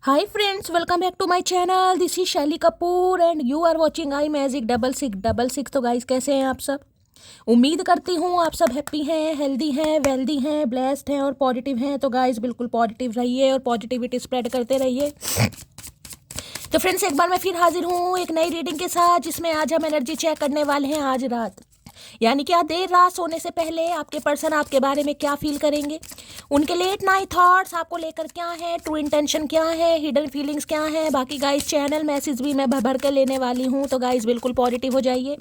Hi friends, welcome back to my channel. This is Shaily Kapoor and you are watching I magic 6666। तो guys कैसे हैं आप सब? उम्मीद करती हूँ आप सब हैप्पी हैं, हेल्दी हैं, वेल्दी हैं, ब्लेस्ड हैं और पॉजिटिव हैं। तो गाइस बिल्कुल पॉजिटिव रहिए और पॉजिटिविटी स्प्रेड करते रहिए। तो फ्रेंड्स एक बार मैं फिर हाजिर हूँ एक नई रीडिंग के साथ, जिसमें आज हम एनर्जी चेक करने वाले हैं आज रात, यानी कि आज देर रात सोने से पहले आपके पर्सन आपके बारे में क्या फील करेंगे, उनके लेट नाइट थॉट्स आपको लेकर क्या है, ट्रू इंटेंशन क्या है, हिडन फीलिंग्स क्या है। बाकी गाइस चैनल मैसेज भी मैं भर भर के लेने वाली हूँ, तो गाइस बिल्कुल पॉजिटिव हो जाइए।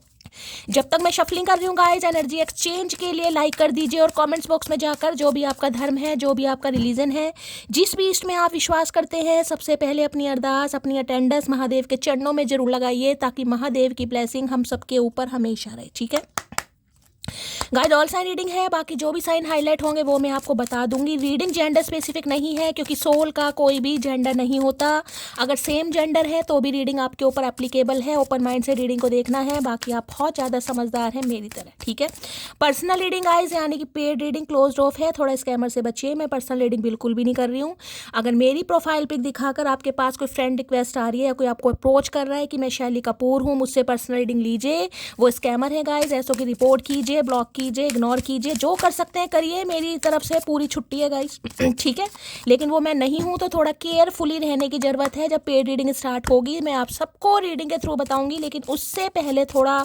जब तक मैं शफलिंग कर रही हूँ गाइस, एनर्जी एक्सचेंज के लिए लाइक कर दीजिए और कमेंट्स बॉक्स में जाकर जो भी आपका धर्म है, जो भी आपका रिलीजन है, जिस भी इष्ट में आप विश्वास करते हैं, सबसे पहले अपनी अरदास, अपनी अटेंडेंस महादेव के चरणों में जरूर लगाइए, ताकि महादेव की ब्लेसिंग हम सबके ऊपर हमेशा रहे। ठीक है गाइस, ऑल साइन रीडिंग है, बाकी जो भी साइन हाईलाइट होंगे वो मैं आपको बता दूंगी। रीडिंग जेंडर स्पेसिफिक नहीं है, क्योंकि सोल का कोई भी जेंडर नहीं होता। अगर सेम जेंडर है तो भी रीडिंग आपके ऊपर एप्लीकेबल है। ओपन माइंड से रीडिंग को देखना है, बाकी आप बहुत ज़्यादा समझदार हैं मेरी तरह। ठीक है, पर्सनल रीडिंग गाइस यानी कि पेड रीडिंग क्लोज ऑफ है, थोड़ा स्कैमर से बचिए। मैं पर्सनल रीडिंग बिल्कुल भी नहीं कर रही हूँ। अगर मेरी प्रोफाइल पिक दिखाकर आपके पास कोई फ्रेंड रिक्वेस्ट आ रही है या कोई आपको अप्रोच कर रहा है कि मैं शैली कपूर हूँ, मुझसे पर्सनल रीडिंग लीजिए, वो स्कैमर है गाइस। ऐसो की रिपोर्ट कीजिए, ब्लॉक कीजिए, इग्नोर कीजिए, जो कर सकते हैं करिए, मेरी तरफ से पूरी छुट्टी है गाइस। ठीक है, लेकिन वो मैं नहीं हूँ, तो थोड़ा केयरफुली रहने की ज़रूरत है। जब पेड रीडिंग स्टार्ट होगी मैं आप सबको रीडिंग के थ्रू बताऊंगी, लेकिन उससे पहले थोड़ा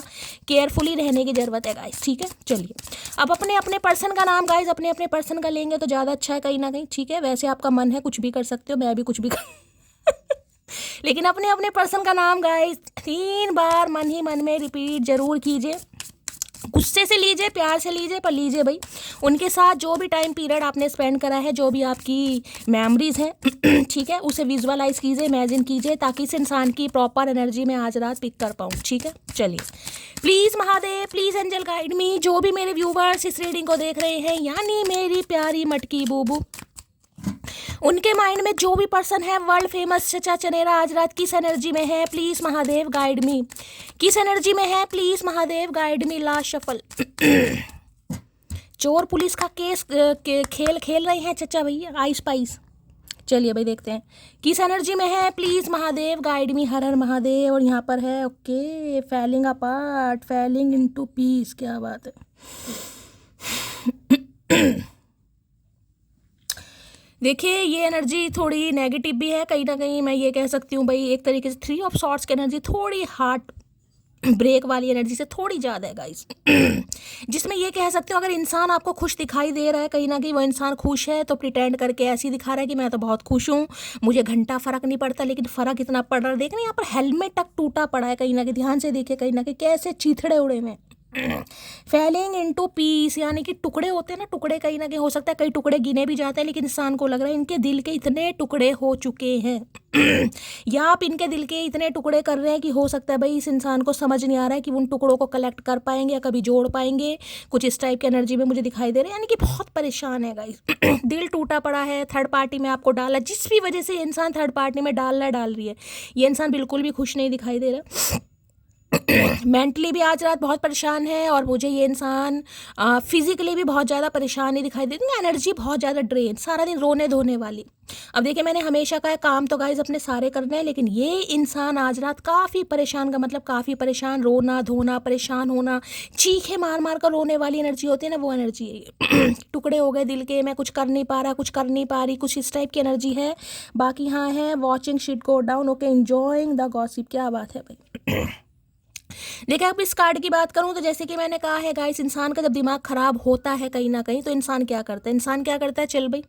केयरफुली रहने की ज़रूरत है गाइस। ठीक है, चलिए अब अपने अपने पर्सन का नाम गाइस अपने अपने पर्सन का लेंगे तो ज़्यादा अच्छा है कहीं ना कहीं। ठीक है, वैसे आपका मन है कुछ भी कर सकते हो, मैं भी कुछ भी कर लेकिन अपने अपने पर्सन का नाम गाइस 3 बार मन ही मन में रिपीट जरूर कीजिए। गुस्से से लीजिए, प्यार से लीजिए, पर लीजिए भाई। उनके साथ जो भी टाइम पीरियड आपने स्पेंड करा है, जो भी आपकी मेमोरीज हैं ठीक है, उसे विजुअलाइज कीजिए, इमेजिन कीजिए, ताकि इस इंसान की प्रॉपर एनर्जी में आज रात पिक कर पाऊँ। ठीक है, चलिए please Mahadev, please angel guide me. जो भी मेरे व्यूवर्स इस रीडिंग को देख रहे हैं, यानी मेरी प्यारी मटकी बूबू, उनके माइंड में जो भी पर्सन है वर्ल्ड फेमस चचा चनेरा आज रात किस एनर्जी में है, प्लीज महादेव गाइड मी। किस एनर्जी में है, please Mahadev guide me. Last shuffle चोर पुलिस का केस खेल खेल रहे हैं चचा भैया, आइस पाइस। चलिए भाई देखते हैं किस एनर्जी में है, प्लीज महादेव गाइड मी। हर हर महादेव। और यहाँ पर है okay, falling apart, falling into piece. क्या बात है। देखिए ये एनर्जी थोड़ी नेगेटिव भी है कहीं ना कहीं, मैं ये कह सकती हूँ भाई। एक तरीके से 3 ऑफ सॉर्ट्स की एनर्जी थोड़ी हार्ट ब्रेक वाली एनर्जी से थोड़ी ज़्यादा है गाइस जिसमें ये कह सकते हो, अगर इंसान आपको खुश दिखाई दे रहा है, कहीं ना कहीं वो इंसान खुश है, तो प्रिटेंड करके ऐसे ही दिखा रहा है कि मैं तो बहुत खुश हूँ, मुझे घंटा फ़र्क नहीं पड़ता। लेकिन फ़र्क इतना पड़ रहा है, देख रहे हैं यहाँ पर हेलमेट तक टूटा पड़ा है कहीं ना कहीं, ध्यान से देखिए कहीं ना कहीं कैसे चीथड़े उड़े हुए। फैलिंग इनटू पीस यानी कि टुकड़े होते हैं ना, टुकड़े कहीं ना कहीं हो सकता है कई टुकड़े गिने भी जाते हैं, लेकिन इंसान को लग रहा है इनके दिल के इतने टुकड़े हो चुके हैं या आप इनके दिल के इतने टुकड़े कर रहे हैं कि हो सकता है भाई इस इंसान को समझ नहीं आ रहा है कि उन टुकड़ों को कलेक्ट कर पाएंगे या कभी जोड़ पाएंगे। कुछ इस टाइप की एनर्जी में मुझे दिखाई दे रहा है, यानी कि बहुत परेशान है गाइस दिल टूटा पड़ा है, थर्ड पार्टी में आपको डाला, जिस भी वजह से ये इंसान थर्ड पार्टी में डाल रही है, ये इंसान बिल्कुल भी खुश नहीं दिखाई दे रहा। मेंटली भी आज रात बहुत परेशान है, और मुझे ये इंसान फिजिकली भी बहुत ज़्यादा परेशान ही दिखाई देती है। एनर्जी बहुत ज़्यादा ड्रेन, सारा दिन रोने धोने वाली। अब देखिए मैंने हमेशा कहा काम तो गाइस अपने सारे करने हैं, लेकिन ये इंसान आज रात काफ़ी परेशान, का मतलब काफ़ी परेशान, रोना धोना, परेशान होना, चीखे मार मार कर रोने वाली एनर्जी होती है ना, वो एनर्जी है टुकड़े हो गए दिल के, मैं कुछ कर नहीं पा रहा, कुछ कर नहीं पा रही, कुछ इस टाइप की एनर्जी है। बाकी हाँ है watching shit go down, okay, enjoying the gossip. क्या बात है भाई देखिए अब इस कार्ड की बात करूं तो जैसे कि मैंने कहा है गाइस, इंसान का जब दिमाग खराब होता है कहीं ना कहीं, तो इंसान क्या करता है, चल भाई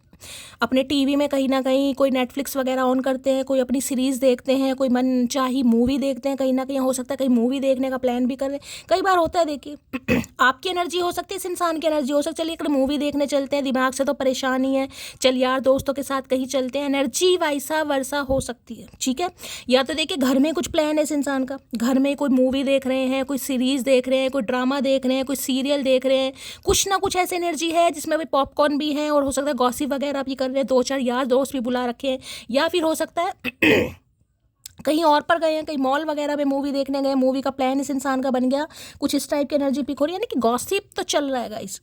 अपने टीवी में कहीं ना कहीं कोई नेटफ्लिक्स वगैरह ऑन करते हैं, कोई अपनी सीरीज़ देखते हैं, कोई मन चाही मूवी देखते हैं, कहीं ना कहीं हो सकता है कहीं मूवी देखने का प्लान भी कर रहे हैं। कई बार होता है देखिए आपकी एनर्जी हो सकती है, इस इंसान की एनर्जी हो सकती है, चलिए एक मूवी देखने चलते हैं, दिमाग से तो परेशान ही है, चल यार दोस्तों के साथ कहीं चलते हैं, एनर्जी वैसा वर्षा हो सकती है। ठीक है, या तो देखिए घर में कुछ प्लान है इस इंसान का, घर में कोई मूवी देख रहे हैं, कोई सीरीज़ देख रहे हैं, कोई ड्रामा देख रहे हैं, कोई सीरियल देख रहे हैं, कुछ ना कुछ ऐसी एनर्जी है जिसमें भाई पॉपकॉर्न भी है, और हो सकता है गॉसिप वगैरह भी कर रहे हैं, 2-4 यार दोस्त भी बुला रखे हैं, या फिर हो सकता है कहीं और पर गए हैं, कहीं मॉल वगैरह में मूवी देखने गए, मूवी का प्लान इस इंसान का बन गया, कुछ इस टाइप की एनर्जी पिक हो रही है, यानी कि गॉसिप तो चल रहा है गाइस।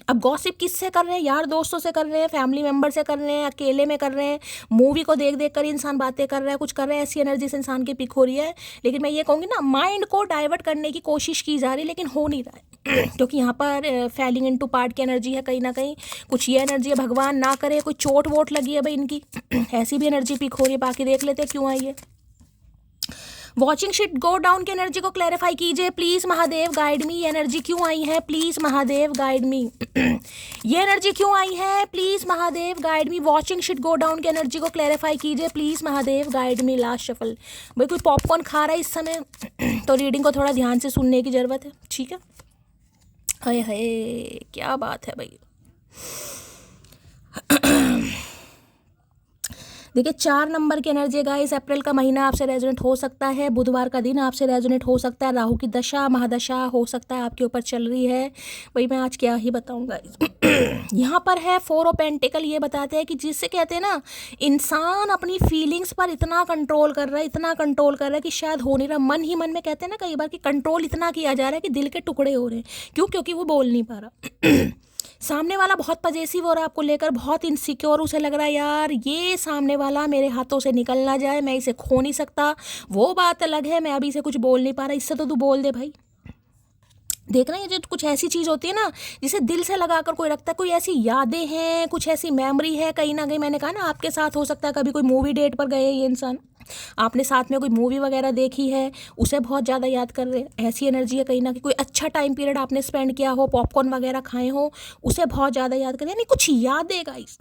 अब गॉसिप किससे कर रहे हैं? यार दोस्तों से कर रहे हैं, फैमिली मेम्बर से कर रहे हैं, अकेले में कर रहे हैं, मूवी को देख देख कर इंसान बातें कर रहा है, कुछ कर रहा है, ऐसी एनर्जी से इंसान की पिक हो रही है। लेकिन मैं ये कहूँगी ना, माइंड को डाइवर्ट करने की कोशिश की जा रही है, लेकिन हो नहीं रहा है। क्योंकि यहाँ पर फैलिंग इनटू पार्ट की एनर्जी है कहीं ना कहीं, कुछ ये एनर्जी है, भगवान ना करे कोई चोट वोट लगी है भाई इनकी। ऐसी भी एनर्जी पिक हो रही है, बाकी देख लेते हैं क्यों आई है। वॉचिंग शिट गो डाउन की एनर्जी को क्लैरिफाई कीजिए प्लीज महादेव, गाइड मी। ये एनर्जी क्यों आई है प्लीज महादेव, गाइड मी। ये एनर्जी क्यों आई है please Mahadev, guide me. Watching shit go down की एनर्जी को क्लैरिफाई कीजिए please Mahadev, guide me. Last shuffle. भाई कोई पॉपकॉर्न खा रहा है इस समय तो रीडिंग को थोड़ा ध्यान से सुनने की जरूरत है, ठीक है। हाय हाय क्या बात है भाई। देखिए 4 नंबर की एनर्जी गाइस, अप्रैल का महीना आपसे रेजोनेट हो सकता है, बुधवार का दिन आपसे रेजोनेट हो सकता है, राहु की दशा महादशा हो सकता है आपके ऊपर चल रही है। भाई मैं आज क्या ही बताऊं गाइस। यहाँ पर है 4 ऑफ पेंटिकल, ये बताते हैं कि जिससे कहते हैं ना, इंसान अपनी फीलिंग्स पर इतना कंट्रोल कर रहा है, इतना कंट्रोल कर रहा है कि शायद हो नहीं रहा। मन ही मन में कहते हैं ना कई बार कि कंट्रोल इतना किया जा रहा है कि दिल के टुकड़े हो रहे हैं। क्यों? क्योंकि वो बोल नहीं पा रहा। सामने वाला बहुत पजेसिव हो रहा है आपको लेकर, बहुत इनसिक्योर, उसे लग रहा है यार ये सामने वाला मेरे हाथों से निकल ना जाए, मैं इसे खो नहीं सकता। वो बात अलग है, मैं अभी इसे कुछ बोल नहीं पा रहा, इससे तो तू बोल दे भाई। देख रहे हैं जो कुछ ऐसी चीज़ होती है ना जिसे दिल से लगाकर कोई रखता है, कोई ऐसी यादें हैं, कुछ ऐसी मेमोरी है कहीं ना कहीं। मैंने कहा ना आपके साथ हो सकता है कभी कोई मूवी डेट पर गए ये इंसान, आपने साथ में कोई मूवी वगैरह देखी है, उसे बहुत ज़्यादा याद कर रहे हैं। ऐसी एनर्जी है कहीं ना कहीं। कोई अच्छा टाइम पीरियड आपने स्पेंड किया हो, पॉपकॉर्न वगैरह खाए हो, उसे बहुत ज़्यादा याद करें, यानी कुछ यादें गाइस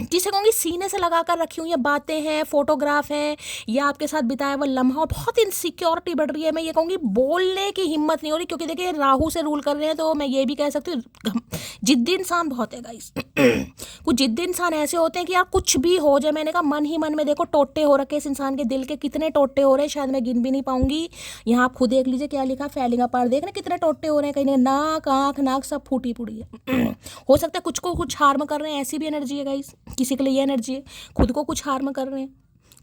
जिसे कहूँगी सीने से लगा कर रखी हुई, ये बातें हैं, फोटोग्राफ हैं, या आपके साथ बिताया हुआ लम्हा। और बहुत इनसिक्योरिटी बढ़ रही है, मैं ये कहूँगी बोलने की हिम्मत नहीं हो रही, क्योंकि देखिए राहु से रूल कर रहे हैं, तो मैं ये भी कह सकती हूँ जिद्दी इंसान बहुत है गाइस। कुछ जिद्दी इंसान ऐसे होते हैं कि यार कुछ भी हो जाए, मैंने कहा मन ही मन में देखो टोटे हो रखे इस इंसान के दिल के, कितने टोटे हो रहे हैं शायद मैं गिन भी नहीं पाऊंगी। यहाँ आप खुद देख लीजिए क्या लिखा, फैलिंग अपार्ट, देख रहे कितने टोटे हो रहे हैं, कहीं नाक आँख नाक सब फूटी पुड़ी है। हो सकता है कुछ को कुछ हार्म कर रहे हैं, ऐसी भी एनर्जी है गाइस। किसी के लिए ये एनर्जी है, खुद को कुछ हार्म कर रहे हैं,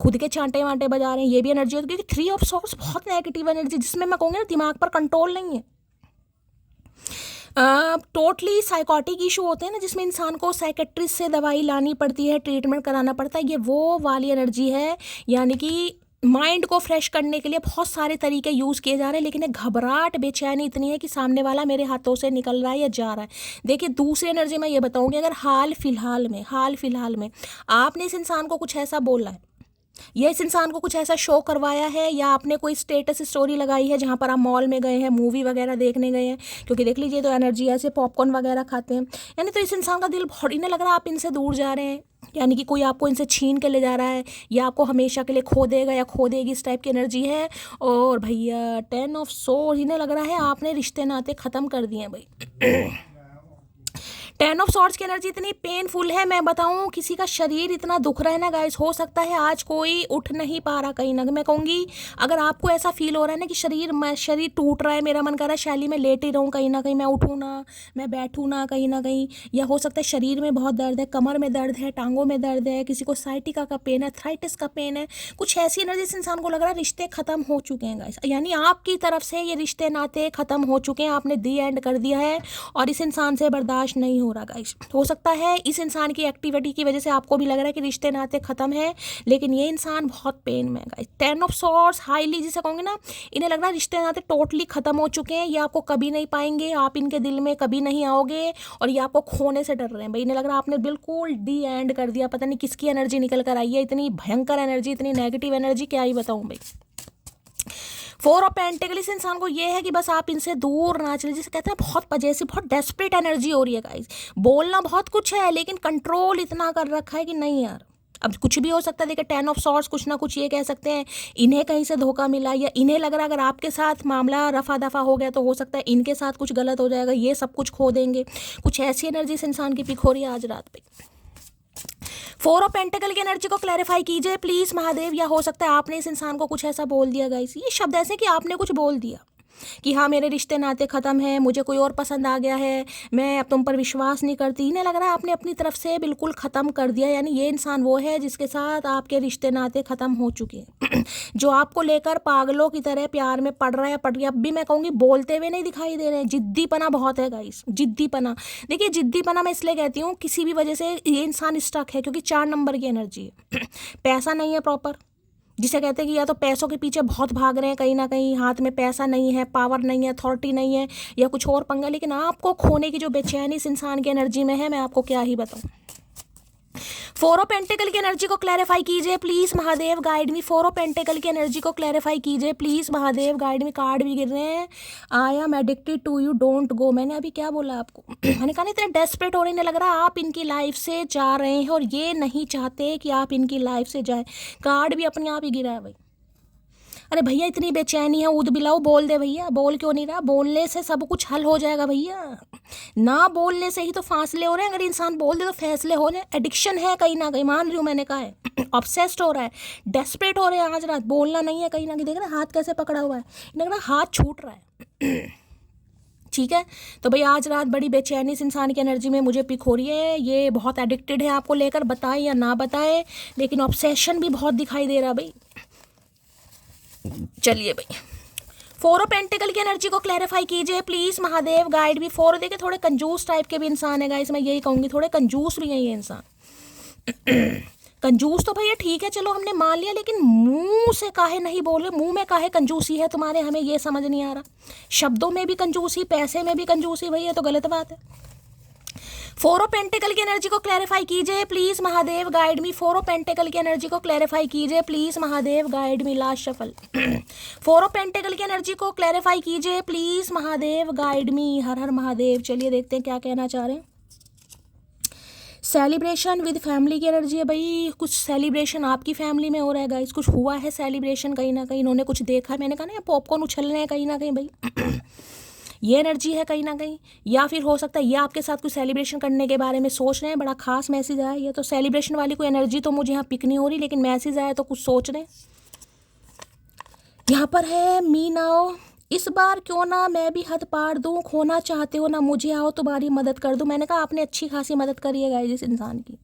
खुद के चांटे वांटे बजा रहे हैं, ये भी एनर्जी है। क्योंकि 3 ऑफ सॉर्ड्स बहुत नेगेटिव एनर्जी, जिसमें मैं कहूँगी ना दिमाग पर कंट्रोल नहीं है। टोटली साइकोटिक इशू होते हैं ना, जिसमें इंसान को साइकेट्रिस्ट से दवाई लानी पड़ती है, ट्रीटमेंट कराना पड़ता है, ये वो वाली एनर्जी है। यानी कि माइंड को फ्रेश करने के लिए बहुत सारे तरीके यूज़ किए जा रहे हैं, लेकिन एक घबराहट बेचैनी इतनी है कि सामने वाला मेरे हाथों से निकल रहा है या जा रहा है। देखिए दूसरी एनर्जी मैं ये बताऊंगी, अगर हाल फिलहाल में आपने इस इंसान को कुछ ऐसा बोला है, या इस इंसान को कुछ ऐसा शो करवाया है, या आपने कोई स्टेटस स्टोरी लगाई है जहाँ पर आप मॉल में गए हैं, मूवी वगैरह देखने गए हैं, क्योंकि देख लीजिए तो एनर्जी ऐसे पॉपकॉर्न वगैरह खाते हैं, यानी तो इस इंसान का दिल बहुत इन्हें लग रहा है आप इनसे दूर जा रहे हैं, यानी कि कोई आपको इनसे छीन के ले जा रहा है, या आपको हमेशा के लिए खो देगा या खो देगी, इस टाइप की एनर्जी है। और भैया 10 ऑफ सोर्ड्स, इन्हें लग रहा है आपने रिश्ते नाते ख़त्म कर दिए हैं भाई। 10 ऑफ सॉर्ड्स की एनर्जी इतनी पेनफुल है, मैं बताऊं किसी का शरीर इतना दुख रहा है ना गाइस, हो सकता है आज कोई उठ नहीं पा रहा कहीं ना। मैं कहूँगी अगर आपको ऐसा फील हो रहा है ना कि शरीर टूट रहा है, मेरा मन कर रहा है शैली में लेट ही रहूँ कहीं ना कहीं, मैं उठूँ ना, मैं बैठूँ ना कहीं ना कहीं, या हो सकता है शरीर में बहुत दर्द है, कमर में दर्द है, टांगों में दर्द है, किसी को साइटिका का पेन है, थाइटिस का पेन है, कुछ ऐसी एनर्जी इस इंसान को लग रहा है रिश्ते खत्म हो चुके हैं गाइस, यानी आपकी तरफ से ये रिश्ते नाते खत्म हो चुके हैं, आपने दी एंड कर दिया है और इस इंसान से बर्दाश्त नहीं हो रहा गाइस। हो सकता है इस इंसान की एक्टिविटी की वजह से आपको भी लग रहा है कि रिश्ते नाते खत्म है, लेकिन ये इंसान बहुत पेन में है गाइस। 10 ऑफ सॉर्ड्स हाईली जिसे कहूँगे ना, इन्हें लग रहा है रिश्ते नाते टोटली खत्म हो चुके हैं, ये आपको कभी नहीं पाएंगे, आप इनके दिल में कभी नहीं आओगे, और ये आपको खोने से डर रहे हैं भाई। इन्हें लग रहा है आपने बिल्कुल डी एंड कर दिया, पता नहीं किसकी एनर्जी निकल कर आई है, इतनी भयंकर एनर्जी, इतनी नेगेटिव एनर्जी, क्या ही बताऊँ भाई। 4 ऑफ पेंटिकल इस इंसान को ये है कि बस आप इनसे दूर ना चले, जिसे कहते हैं बहुत पजेसिव, बहुत डेस्परेट एनर्जी हो रही है गाइस। बोलना बहुत कुछ है लेकिन कंट्रोल इतना कर रखा है कि नहीं यार, अब कुछ भी हो सकता है। देखिए 10 ऑफ सॉर्ड्स कुछ ना कुछ ये कह सकते हैं, इन्हें कहीं से धोखा मिला, या इन्हें लग रहा है अगर आपके साथ मामला रफा दफा हो गया तो हो सकता है इनके साथ कुछ गलत हो जाएगा, ये सब कुछ खो देंगे। कुछ ऐसी एनर्जी इस इंसान की पिक हो रही है आज रात पे। 4 ऑफ पेंटिकल की एनर्जी को क्लैरिफाई कीजिए प्लीज महादेव, या हो सकता है आपने इस इंसान को कुछ ऐसा बोल दिया गाइस, ये शब्द ऐसे कि आपने कुछ बोल दिया, कि हाँ मेरे रिश्ते नाते ख़त्म हैं, मुझे कोई और पसंद आ गया है, मैं अब तुम पर विश्वास नहीं करती। इन्हें लग रहा है आपने अपनी तरफ से बिल्कुल ख़त्म कर दिया, यानी ये इंसान वो है जिसके साथ आपके रिश्ते नाते ख़त्म हो चुके हैं जो आपको लेकर पागलों की तरह प्यार में पड़ रहा है, पड़ रही। अब भी मैं कहूँगी बोलते हुए नहीं दिखाई दे रहे हैं। जिद्दीपना बहुत है गाइस, जिद्दीपना। देखिए जिद्दीपना मैं इसलिए कहती हूँ, किसी भी वजह से ये इंसान स्टक है क्योंकि 4 नंबर की एनर्जी है पैसा नहीं है प्रॉपर, जिसे कहते हैं कि या तो पैसों के पीछे बहुत भाग रहे हैं, कहीं ना कहीं हाथ में पैसा नहीं है, पावर नहीं है, अथॉरिटी नहीं है, या कुछ और पंगा। लेकिन आपको खोने की जो बेचैनी इस इंसान की एनर्जी में है, मैं आपको क्या ही बताऊं। 4 ऑफ पेंटिकल की एनर्जी को क्लैरिफाई कीजिए please Mahadev, guide me. 4 of pentacle की एनर्जी को क्लैरिफाई कीजिए please Mahadev, guide me. Card भी गिर रहे हैं। I am addicted to you, don't go. मैंने अभी क्या बोला आपको मैंने कहा ना इतने डेस्परेट हो रहे हैं, लग रहा है आप इनकी लाइफ से जा रहे हैं और ये नहीं चाहते कि आप इनकी लाइफ से जाए। कार्ड भी अपने आप ही गिरा है भाई। अरे भैया इतनी बेचैनी है, ऊद बिलाओ, बोल दे भैया। बोल क्यों नहीं रहा? बोलने से सब कुछ हल हो जाएगा भैया, ना बोलने से ही तो फासले हो रहे हैं। अगर इंसान बोल दे तो फैसले हो जाए। एडिक्शन है कहीं ना कहीं, मान रही हूँ मैंने कहा है। ऑब्सेस्ड हो रहा है, डेस्परेट हो रहे हैं आज रात। बोलना नहीं है कहीं ना कहीं। देख रहे हैं हाथ कैसे पकड़ा हुआ है, लग रहा हाथ छूट रहा है ठीक है। तो भाई आज रात बड़ी बेचैनी इस इंसान की एनर्जी में मुझे पिक हो रही है। ये बहुत एडिक्टेड है आपको लेकर, बताए या ना बताए, लेकिन ऑब्सेशन भी बहुत दिखाई दे रहा भाई। चलिए भाई 4 ऑफ पेंटिकल की एनर्जी को क्लैरिफाई कीजिए प्लीज महादेव, गाइड भी। 4 देखिए थोड़े कंजूस टाइप के भी इंसान है गाइस, मैं यही कहूँगी, थोड़े कंजूस भी हैं ये इंसान कंजूस तो भैया ठीक है, चलो हमने मान लिया, लेकिन मुंह से काहे नहीं बोले, मुंह में काहे कंजूसी है तुम्हारे, हमें ये समझ नहीं आ रहा। शब्दों में भी कंजूसी, पैसे में भी कंजूसी, भैया तो गलत बात है। 4 ऑफ पेंटिकल की एनर्जी को क्लैरिफाई कीजिए please Mahadev, guide me. 4 of pentacle की एनर्जी को क्लैरिफाई कीजिए please Mahadev, guide me. Last shuffle 4 of pentacle की एनर्जी को क्लैरिफाई कीजिए प्लीज महादेव, गाइड मी। हर हर महादेव। चलिए देखते हैं क्या कहना चाह रहे हैं। सेलिब्रेशन विद फैमिली की एनर्जी है भाई। कुछ सेलिब्रेशन आपकी फैमिली में हो रहा है गाइस, कुछ हुआ है सेलिब्रेशन कहीं ना कहीं, इन्होंने कुछ देखा है। मैंने कहा ना पॉपकॉर्न उछल रहे हैं कहीं ना कहीं भाई ये एनर्जी है कहीं ना कहीं। या फिर हो सकता है ये आपके साथ कुछ सेलिब्रेशन करने के बारे में सोच रहे हैं। बड़ा खास मैसेज आया। ये तो सेलिब्रेशन वाली कोई एनर्जी तो मुझे यहाँ पिक नहीं हो रही, लेकिन मैसेज आया तो कुछ सोच रहे हैं। यहाँ पर है मी नाउ, इस बार क्यों ना मैं भी हद पार दूं, खोना चाहते हो ना मुझे, आओ तुम्हारी मदद कर दूं। मैंने कहा आपने अच्छी खासी मदद करी है गाइस इस इंसान की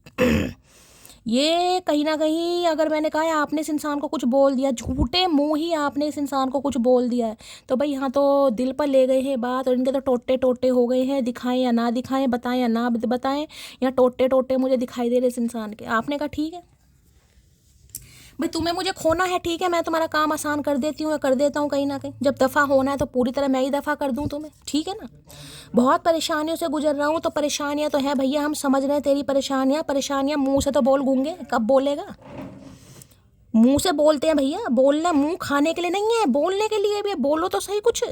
ये कहीं ना कहीं, अगर मैंने कहा है आपने इस इंसान को कुछ बोल दिया, झूठे मुंह ही आपने इस इंसान को कुछ बोल दिया है, तो भाई यहाँ तो दिल पर ले गए हैं बात, और इनके तो टोटे टोटे हो गए हैं। दिखाएं या ना दिखाएं, बताएं या ना बताएं, या टोटे टोटे मुझे दिखाई दे रहे इस इंसान के। आपने कहा ठीक है भाई, तुम्हें मुझे खोना है, ठीक है, मैं तुम्हारा काम आसान कर देती हूँ या कर देता हूँ कहीं ना कहीं। जब दफ़ा होना है तो पूरी तरह मैं ही दफ़ा कर दूँ तुम्हें, ठीक है ना। बहुत परेशानियों से गुजर रहा हूँ, तो परेशानियाँ तो है भैया, हम समझ रहे हैं तेरी परेशानियाँ। परेशानियाँ मुंह से तो बोल गूंगे, कब बोलेगा? मुंह से बोलते हैं भैया, बोलना मुंह खाने के लिए नहीं है, बोलने के लिए भी। बोलो तो सही कुछ।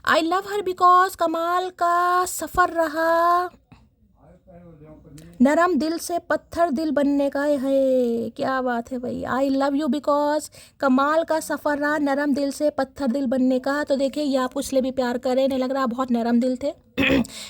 आई लव हर बिकॉज कमाल का सफ़र रहा, नरम दिल से पत्थर दिल बनने का है। क्या बात है भाई। आई लव यू बिकॉज कमाल का सफ़र रहा, नरम दिल से पत्थर दिल बनने का। तो देखिए ये आपको इसलिए भी प्यार करे, नहीं लग रहा बहुत नरम दिल थे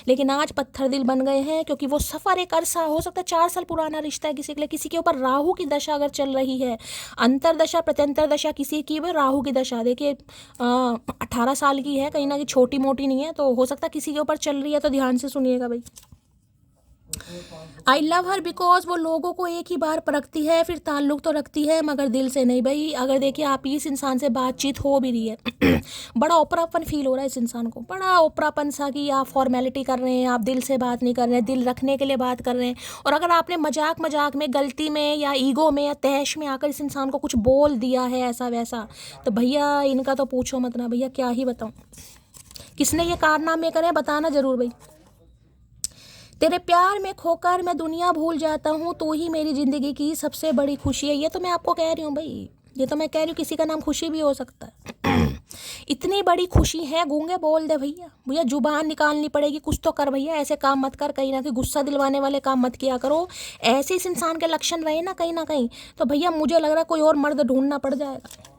लेकिन आज पत्थर दिल बन गए हैं, क्योंकि वो सफ़र एक अरसा, हो सकता है 4 साल पुराना रिश्ता है किसी के लिए। किसी के ऊपर राहु की दशा अगर चल रही है, अंतर दशा प्रत्यंतर दशा किसी की भी, राहु की दशा देखिए 18 साल की है, कहीं ना कहीं छोटी मोटी नहीं है, तो हो सकता है किसी के ऊपर चल रही है। तो ध्यान से सुनिएगा भाई। आई लव हर बिकॉज वो लोगों को एक ही बार परखती है, फिर ताल्लुक तो रखती है मगर दिल से नहीं भाई। अगर देखिए आप इस इंसान से बातचीत हो भी रही है बड़ा ओपरापन फील हो रहा है इस इंसान को, बड़ा ओपरापन सा, कि आप फॉर्मेलिटी कर रहे हैं, आप दिल से बात नहीं कर रहे हैं, दिल रखने के लिए बात कर रहे हैं। और अगर आपने मजाक मजाक में, गलती में या ईगो में या तहश में आकर इस इंसान को कुछ बोल दिया है ऐसा वैसा, तो भैया इनका तो पूछो मत ना भैया, क्या ही बताऊँ किसने ये कारनामे करे, बताना जरूर भाई। तेरे प्यार में खोकर मैं दुनिया भूल जाता हूँ, तो ही मेरी ज़िंदगी की सबसे बड़ी खुशी है। ये तो मैं आपको कह रही हूँ भाई, ये तो मैं कह रही हूँ, किसी का नाम खुशी भी हो सकता है इतनी बड़ी खुशी है, गूंगे बोल दे भैया। भैया जुबान निकालनी पड़ेगी, कुछ तो कर भैया, ऐसे काम मत कर, कहीं ना कहीं गुस्सा दिलवाने वाले काम मत किया करो। ऐसे इस इंसान के लक्षण रहे ना कहीं ना कहीं, तो भैया मुझे लग रहा है कोई और मर्द ढूंढना पड़ जाएगा।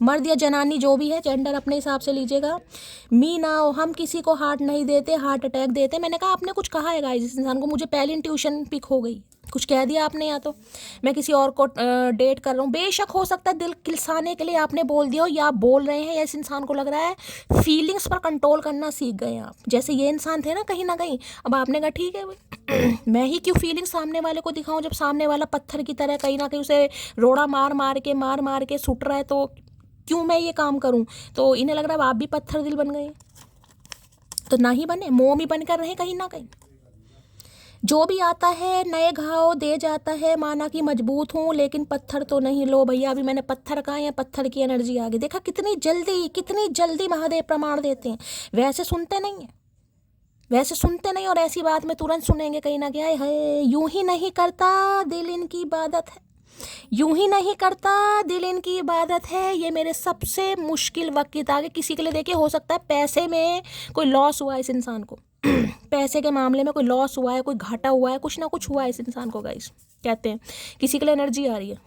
मर्द या जनानी जो भी है, जेंडर अपने हिसाब से लीजिएगा। मी नाउ, हम किसी को हार्ट नहीं देते, हार्ट अटैक देते। मैंने कहा आपने कुछ कहा है गाइस इस इंसान को, मुझे पहली इंट्यूशन पिक हो गई, कुछ कह दिया आपने, या तो मैं किसी और को डेट कर रहा हूँ। बेशक हो सकता है दिल खिलसाने के लिए आपने बोल दिया हो, या आप बोल रहे हैं, या इस इंसान को लग रहा है फीलिंग्स पर कंट्रोल करना सीख गए आप। जैसे ये इंसान थे ना कहीं ना कहीं, अब आपने कहा ठीक है भाई मैं ही क्यों फीलिंग्स सामने वाले को दिखाऊं, जब सामने वाला पत्थर की तरह कहीं ना कहीं उसे रोड़ा मार मार के सुट रहा है, तो क्यों मैं ये काम करूं। तो इन्हें लग रहा है आप भी पत्थर दिल बन गए, तो ना ही बने, मोम ही बनकर रहे कहीं ना कहीं। जो भी आता है नए घाव दे जाता है, माना कि मजबूत हूँ लेकिन पत्थर तो नहीं। लो भैया अभी मैंने पत्थर कहा, या पत्थर की एनर्जी आ गई। देखा कितनी जल्दी महादेव प्रमाण देते हैं। वैसे सुनते नहीं है, वैसे सुनते नहीं, और ऐसी बात में तुरंत सुनेंगे कहीं ना कहीं, है यूं ही नहीं करता दिल इनकी इबादत है, यूं ही नहीं करता दिल इनकी इबादत है। ये मेरे सबसे मुश्किल वक्त आ गए किसी के लिए। देखिए हो सकता है पैसे में कोई लॉस हुआ है इस इंसान को पैसे के मामले में कोई लॉस हुआ है, कोई घाटा हुआ है, कुछ ना कुछ हुआ है इस इंसान को गाइस। कहते हैं किसी के लिए एनर्जी आ रही है।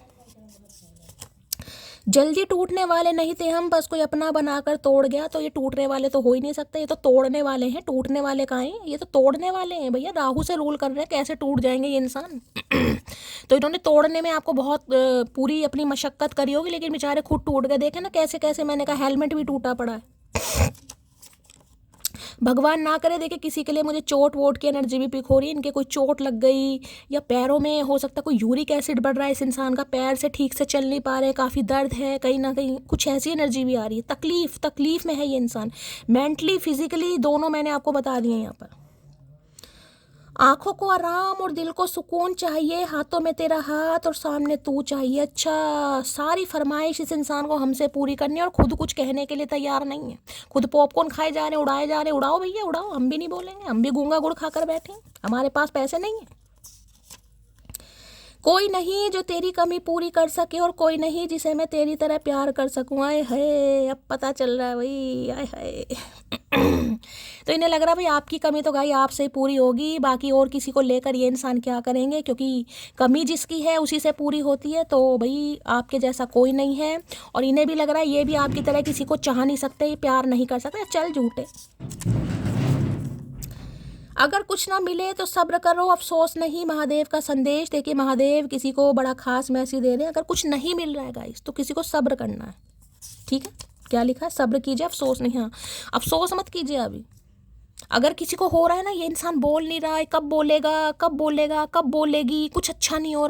जल्दी टूटने वाले नहीं थे हम, बस कोई अपना बनाकर तोड़ गया। तो ये टूटने वाले तो हो ही नहीं सकते, ये तो तोड़ने वाले हैं। टूटने वाले कहाँ हैं, ये तो तोड़ने वाले हैं भैया। राहु से रूल कर रहे हैं, कैसे टूट जाएंगे ये इंसान तो इन्होंने तोड़ने में आपको बहुत पूरी अपनी मशक्कत करी होगी, लेकिन बेचारे खुद टूट गए। देखे ना कैसे कैसे, मैंने कहा हेलमेट भी टूटा पड़ा है भगवान ना करे। देखिए किसी के लिए मुझे चोट वोट की एनर्जी भी पिक हो रही है, इनके कोई चोट लग गई, या पैरों में हो सकता है कोई यूरिक एसिड बढ़ रहा है इस इंसान का, पैर से ठीक से चल नहीं पा रहे, काफ़ी दर्द है, कहीं ना कहीं कुछ ऐसी एनर्जी भी आ रही है। तकलीफ में है ये इंसान, मेंटली फिजिकली दोनों मैंने आपको बता दिए यहाँ पर। आंखों को आराम और दिल को सुकून चाहिए, हाथों में तेरा हाथ और सामने तू चाहिए। अच्छा, सारी फरमाइश इस इंसान को हमसे पूरी करनी है, और खुद कुछ कहने के लिए तैयार नहीं है। खुद पॉपकॉर्न खाए जा रहे हैं, उड़ाए जा रहे हैं। उड़ाओ भैया उड़ाओ, हम भी नहीं बोलेंगे, हम भी गूंगा गुड़ खाकर बैठे हैं, हमारे पास पैसे नहीं है। कोई नहीं जो तेरी कमी पूरी कर सके, और कोई नहीं जिसे मैं तेरी तरह प्यार कर सकूँ। आए हाय, अब पता चल रहा है भाई, आए हाय तो इन्हें लग रहा है भाई आपकी कमी तो भाई आपसे ही पूरी होगी, बाकी और किसी को लेकर ये इंसान क्या करेंगे, क्योंकि कमी जिसकी है उसी से पूरी होती है। तो भाई आपके जैसा कोई नहीं है, और इन्हें भी लग रहा है ये भी आपकी तरह किसी को चाह नहीं सकते, ये प्यार नहीं कर सकते। चल झूठे, अगर कुछ ना मिले तो सब्र करो, अफसोस नहीं। महादेव का संदेश देखिए, महादेव किसी को बड़ा खास मैसेज दे रहे हैं। अगर कुछ नहीं मिल रहा है गाइस तो किसी को सब्र करना है, ठीक है। क्या लिखा है, सब्र कीजिए अफसोस नहीं। हाँ, अफसोस मत कीजिए अभी। अगर किसी को हो रहा है ना, ये इंसान बोल नहीं रहा है, कब बोलेगा कब बोलेगी, कुछ अच्छा नहीं हो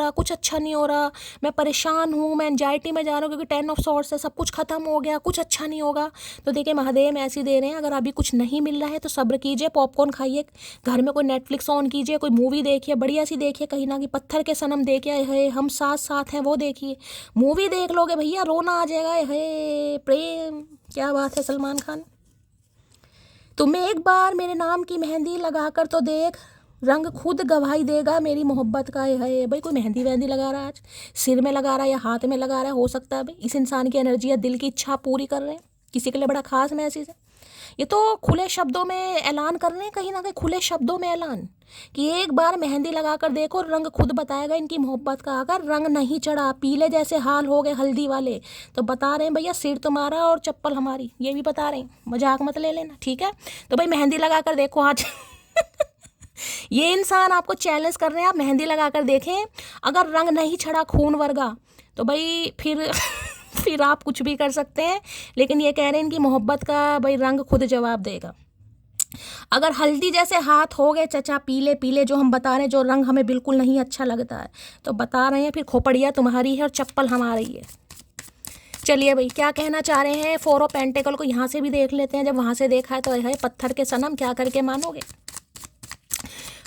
रहा, मैं परेशान हूँ, मैं एंजाइटी में जा रहा हूँ क्योंकि 10 ऑफ सॉर्ड्स है, सब कुछ खत्म हो गया, कुछ अच्छा नहीं होगा। तो देखिए महादेव ऐसे दे रहे हैं, अगर अभी कुछ नहीं मिल रहा है तो सब्र कीजिए, पॉपकॉर्न खाइए, घर में कोई नेटफ्लिक्स ऑन कीजिए, कोई मूवी देखिए, बढ़िया सी देखिए, कहीं ना कहीं पत्थर के सनम देखिए, है हम साथ साथ हैं वो देखिए। मूवी देख लोगे भैया रोना आ जाएगा, है प्रेम, क्या बात है सलमान खान। तुम एक बार मेरे नाम की मेहंदी लगाकर तो देख, रंग खुद गवाही देगा मेरी मोहब्बत का। है भाई, कोई मेहंदी वहंदी लगा रहा है आज, सिर में लगा रहा है या हाथ में लगा रहा है, हो सकता है भाई इस इंसान की एनर्जी या दिल की इच्छा पूरी कर रहे हैं, किसी के लिए बड़ा खास मैसेज है। ये तो खुले शब्दों में ऐलान कर रहे हैं, कहीं ना कहीं खुले शब्दों में ऐलान, कि एक बार मेहंदी लगाकर देखो, रंग खुद बताएगा इनकी मोहब्बत का। अगर रंग नहीं चढ़ा, पीले जैसे हाल हो गए हल्दी वाले, तो बता रहे हैं भैया सिर तुम्हारा और चप्पल हमारी, ये भी बता रहे हैं, मजाक मत ले लेना, ठीक है। तो भाई मेहंदी लगाकर देखो आज ये इंसान आपको चैलेंज कर रहे हैं, आप मेहंदी लगाकर देखें, अगर रंग नहीं चढ़ा खून वर्गा, तो भाई फिर आप कुछ भी कर सकते हैं। लेकिन ये कह रहे हैं इनकी मोहब्बत का भाई रंग खुद जवाब देगा। अगर हल्दी जैसे हाथ हो गए चचा, पीले पीले, जो हम बता रहे हैं, जो रंग हमें बिल्कुल नहीं अच्छा लगता है, तो बता रहे हैं फिर खोपड़िया तुम्हारी है और चप्पल हमारी है। चलिए भाई क्या कहना चाह रहे हैं, 4 ऑफ पेंटिकल को यहाँ से भी देख लेते हैं। जब वहाँ से देखा है तो है पत्थर के सनम, क्या करके मानोगे।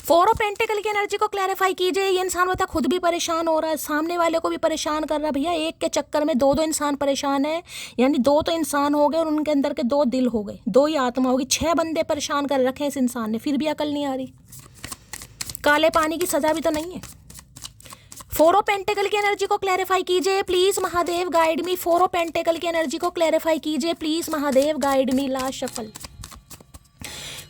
4 ऑफ पेंटिकल की एनर्जी को क्लैरिफाई कीजिए। ये इंसान बता खुद भी परेशान हो रहा है, सामने वाले को भी परेशान कर रहा है। भैया एक के चक्कर में 2 इंसान परेशान है, यानी 2 तो इंसान हो गए और उनके अंदर के 2 दिल हो गए, 2 ही आत्मा होगी। 6 बंदे परेशान कर रखे हैं इस इंसान ने, फिर भी अकल नहीं आ रही। काले पानी की सजा भी तो नहीं है। 4 ऑफ पेंटिकल की एनर्जी को क्लैरिफाई कीजिए please Mahadev, guide me. 4 of pentacle की एनर्जी को क्लैरिफाई कीजिए please Mahadev, guide me. Last shuffle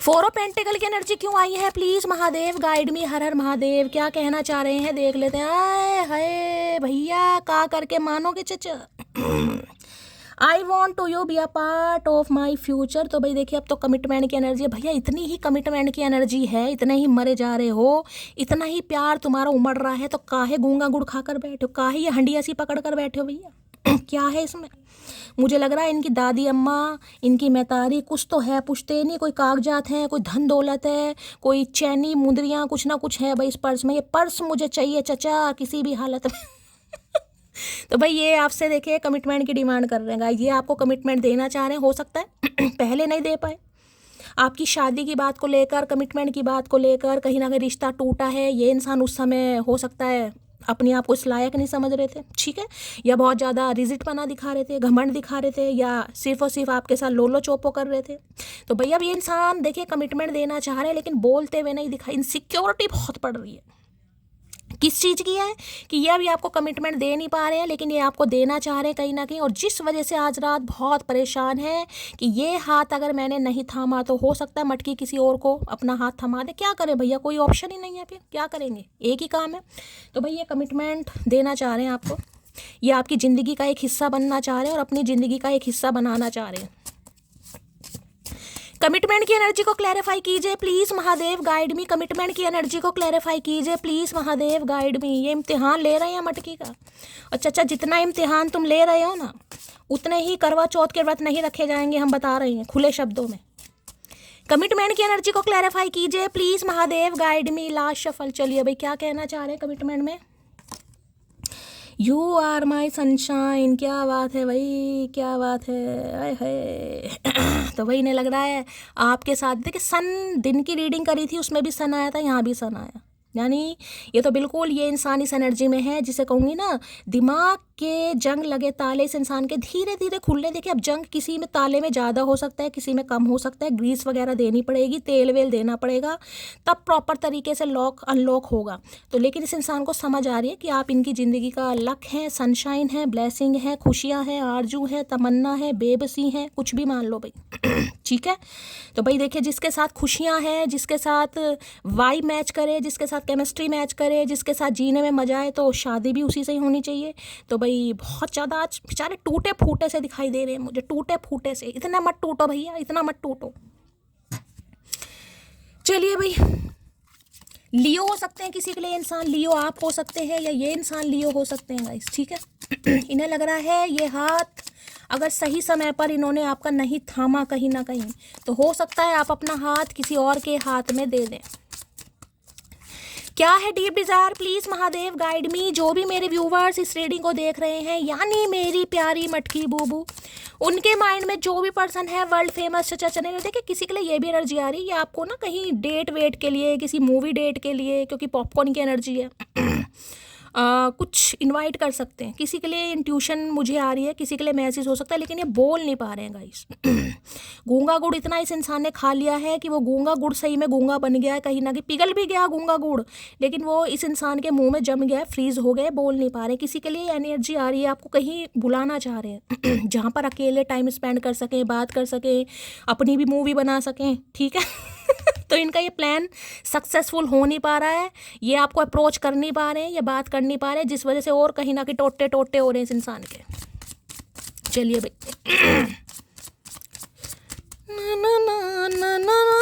4 of pentacle की एनर्जी क्यों आई है, प्लीज महादेव गाइड मी। हर हर महादेव, क्या कहना चाह रहे हैं देख लेते हैं। आए हाय भैया, का करके मानोगे चचा। I want to you be a part of my future. तो भाई देखिए अब तो कमिटमेंट की एनर्जी है भैया, इतनी ही कमिटमेंट की एनर्जी है, इतने ही मरे जा रहे हो, इतना ही प्यार तुम्हारा उमड़ रहा है, तो काहे गूंगा गुड़ खाकर बैठे हो, काहे ये हंडिया सी पकड़ कर बैठे हो भैया क्या है इसमें। मुझे लग रहा है इनकी दादी अम्मा, इनकी मैतारी कुछ तो है, पुश्तैनी कोई कागजात हैं, कोई धन दौलत है, कोई चैनी मुंदरियाँ, कुछ ना कुछ है भाई इस पर्स में। ये पर्स मुझे चाहिए चचा किसी भी हालत में तो भाई ये आपसे देखिए कमिटमेंट की डिमांड कर रहे हैं गाइस, ये आपको कमिटमेंट देना चाह रहे हैं, हो सकता है पहले नहीं दे पाए, आपकी शादी की बात को लेकर, कमिटमेंट की बात को लेकर कहीं ना कहीं रिश्ता टूटा है, ये इंसान उस समय हो सकता है अपने आप को इस लायक नहीं समझ रहे थे, ठीक है, या बहुत ज़्यादा रिजिटपना दिखा रहे थे, घमंड दिखा रहे थे, या सिर्फ और सिर्फ आपके साथ लोलो चोपो कर रहे थे। तो भैया अब ये इंसान देखिए कमिटमेंट देना चाह रहे हैं लेकिन बोलते हुए नहीं दिखा, इनसिक्योरिटी बहुत पड़ रही है। किस चीज़ की है कि ये अभी आपको कमिटमेंट दे नहीं पा रहे हैं लेकिन ये आपको देना चाह रहे हैं कहीं ना कहीं, और जिस वजह से आज रात बहुत परेशान है कि ये हाथ अगर मैंने नहीं थामा तो हो सकता है मटकी किसी और को अपना हाथ थमा दे। क्या करें भैया, कोई ऑप्शन ही नहीं है, फिर क्या करेंगे, एक ही काम है। तो भैया कमिटमेंट देना चाह रहे हैं आपको, ये आपकी ज़िंदगी का एक हिस्सा बनना चाह रहे हैं और अपनी ज़िंदगी का एक हिस्सा बनाना चाह रहे हैं। कमिटमेंट की एनर्जी को क्लैरिफाई कीजिए please Mahadev guide me, commitment की एनर्जी को क्लैरिफाई कीजिए प्लीज़ महादेव गाइड मी। ये इम्तिहान ले रहे हैं मटकी का, और चाचा जितना इम्तिहान तुम ले रहे हो ना उतने ही करवा चौथ के व्रत नहीं रखे जाएंगे, हम बता रहे हैं खुले शब्दों में। कमिटमेंट की एनर्जी को क्लैरिफाई कीजिए please Mahadev guide me. Last shuffle, चलिए भाई क्या कहना चाह रहे हैं कमिटमेंट में। यू आर माई सनशाइन, क्या बात है भाई, क्या बात है, आय हाय तो भाई इन्हें लग रहा है आपके साथ, देखिए सन दिन की रीडिंग करी थी उसमें भी सन आया था, यहाँ भी सन आया, यानी ये तो बिल्कुल ये इंसान इस एनर्जी में है जिसे कहूँगी ना दिमाग के जंग लगे ताले इस इंसान के धीरे धीरे खुलने। देखिए अब जंग किसी में ताले में ज़्यादा हो सकता है, किसी में कम हो सकता है, ग्रीस वगैरह देनी पड़ेगी, तेल वेल देना पड़ेगा, तब प्रॉपर तरीके से लॉक अनलॉक होगा। तो लेकिन इस इंसान को समझ आ रही है कि आप इनकी ज़िंदगी का लक है, सनशाइन है, ब्लेसिंग है, खुशियाँ हैं, आरजू है, तमन्ना है, बेबसी है, कुछ भी मान लो भाई ठीक है। तो भाई देखिए जिसके साथ खुशियाँ हैं, जिसके साथ वाइब मैच करे, जिसके साथ केमिस्ट्री मैच करे, जिसके साथ जीने में मजा आए, तो शादी भी उसी से ही होनी चाहिए। तो भाई बहुत ज़्यादा आज बेचारे टूटे फूटे से दिखाई दे रहे हैं मुझे, टूटे फूटे से। इतना मत टूटो भैया, इतना मत टूटो। चलिए भाई, लियो हो सकते हैं किसी के लिए इंसान, लियो आप हो सकते हैं या ये इंसान लियो हो सकते हैं गाइस, ठीक है इन्हें लग रहा है ये हाथ अगर सही समय पर इन्होंने आपका नहीं थामा कहीं ना कहीं, तो हो सकता है आप अपना हाथ किसी और के हाथ में दे दें। क्या है deep desire please Mahadev guide मी। जो भी मेरे व्यूवर्स इस रीडिंग को देख रहे हैं, यानी मेरी प्यारी मटकी बूबू, उनके माइंड में जो भी पर्सन है वर्ल्ड फेमस चचा चने, देखिए किसी के लिए ये भी एनर्जी आ रही है, ये आपको ना कहीं डेट वेट के लिए, किसी मूवी डेट के लिए, क्योंकि पॉपकॉर्न की एनर्जी है कुछ इनवाइट कर सकते हैं। किसी के लिए इंट्यूशन मुझे आ रही है, किसी के लिए मैसेज हो सकता है, लेकिन ये बोल नहीं पा रहे हैं गाइस गूंगा गुड़ इतना इस इंसान ने खा लिया है कि वो गूंगा गुड़ सही में गूंगा बन गया है, कहीं ना कहीं पिघल भी गया गूंगा गुड़, लेकिन वो इस इंसान के मुंह में जम गया है, फ्रीज हो गए, बोल नहीं पा रहे। किसी के लिए एनर्जी आ रही है, आपको कहीं बुलाना चाह रहे हैं जहाँ पर अकेले टाइम स्पेंड कर सकें, बात कर सकें, अपनी भी मूवी बना सकें, ठीक है तो इनका ये प्लान सक्सेसफुल हो नहीं पा रहा है, ये आपको अप्रोच कर नहीं पा रहे हैं, ये बात कर नहीं पा रहे हैं, जिस वजह से और कहीं ना कहीं टोटे टोटे हो रहे हैं इस इंसान के। चलिए भाई ना ना ना ना ना ना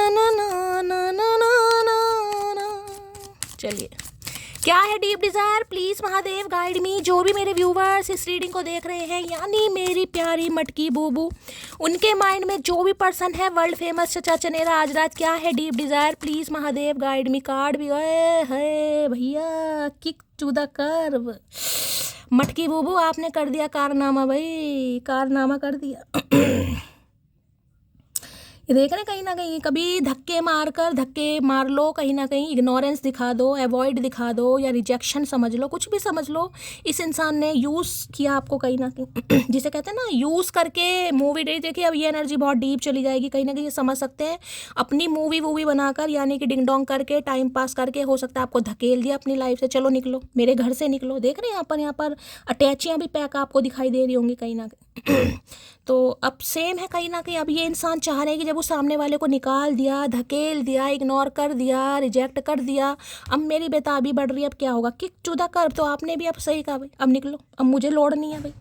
ना ना ना ना ना, चलिए क्या है deep desire please Mahadev guide मी। जो भी मेरे व्यूवर्स इस रीडिंग को देख रहे हैं, यानी मेरी प्यारी मटकी बूबू, उनके माइंड में जो भी पर्सन है वर्ल्ड फेमस चचा चनेरा, आज रात क्या है deep desire please Mahadev guide me. Card भी गए है भैया, किक टू द कर्व। मटकी बूबू आपने कर दिया कारनामा भाई, कारनामा कर दिया ये देख रहे कहीं ना कहीं, कभी धक्के मार लो, कहीं ना कहीं इग्नोरेंस दिखा दो, अवॉइड दिखा दो, या रिजेक्शन समझ लो, कुछ भी समझ लो। इस इंसान ने यूज़ किया आपको कहीं ना कहीं जिसे कहते हैं ना यूज़ करके मूवी डे। देखिए अब ये एनर्जी बहुत डीप चली जाएगी, कहीं ना कहीं ये समझ सकते हैं अपनी मूवी वूवी बनाकर, यानी कि डिंग डोंग करके, टाइम पास करके, हो सकता है आपको धकेल दिया अपनी लाइफ से, चलो निकलो मेरे घर से निकलो। देख रहे हैं यहाँ पर अटैचियाँ भी पैक आपको दिखाई दे रही होंगी कहीं ना कहीं तो अब सेम है कहीं ना कहीं। अब ये इंसान चाह रहे हैं कि जब जब उस सामने वाले को निकाल दिया, धकेल दिया, इग्नोर कर दिया, रिजेक्ट कर दिया, अब मेरी बेताबी बढ़ रही है, अब क्या होगा? Kick to the curb. तो आपने भी अब सही कहा भाई, अब निकलो, अब मुझे लोड नहीं है भाई।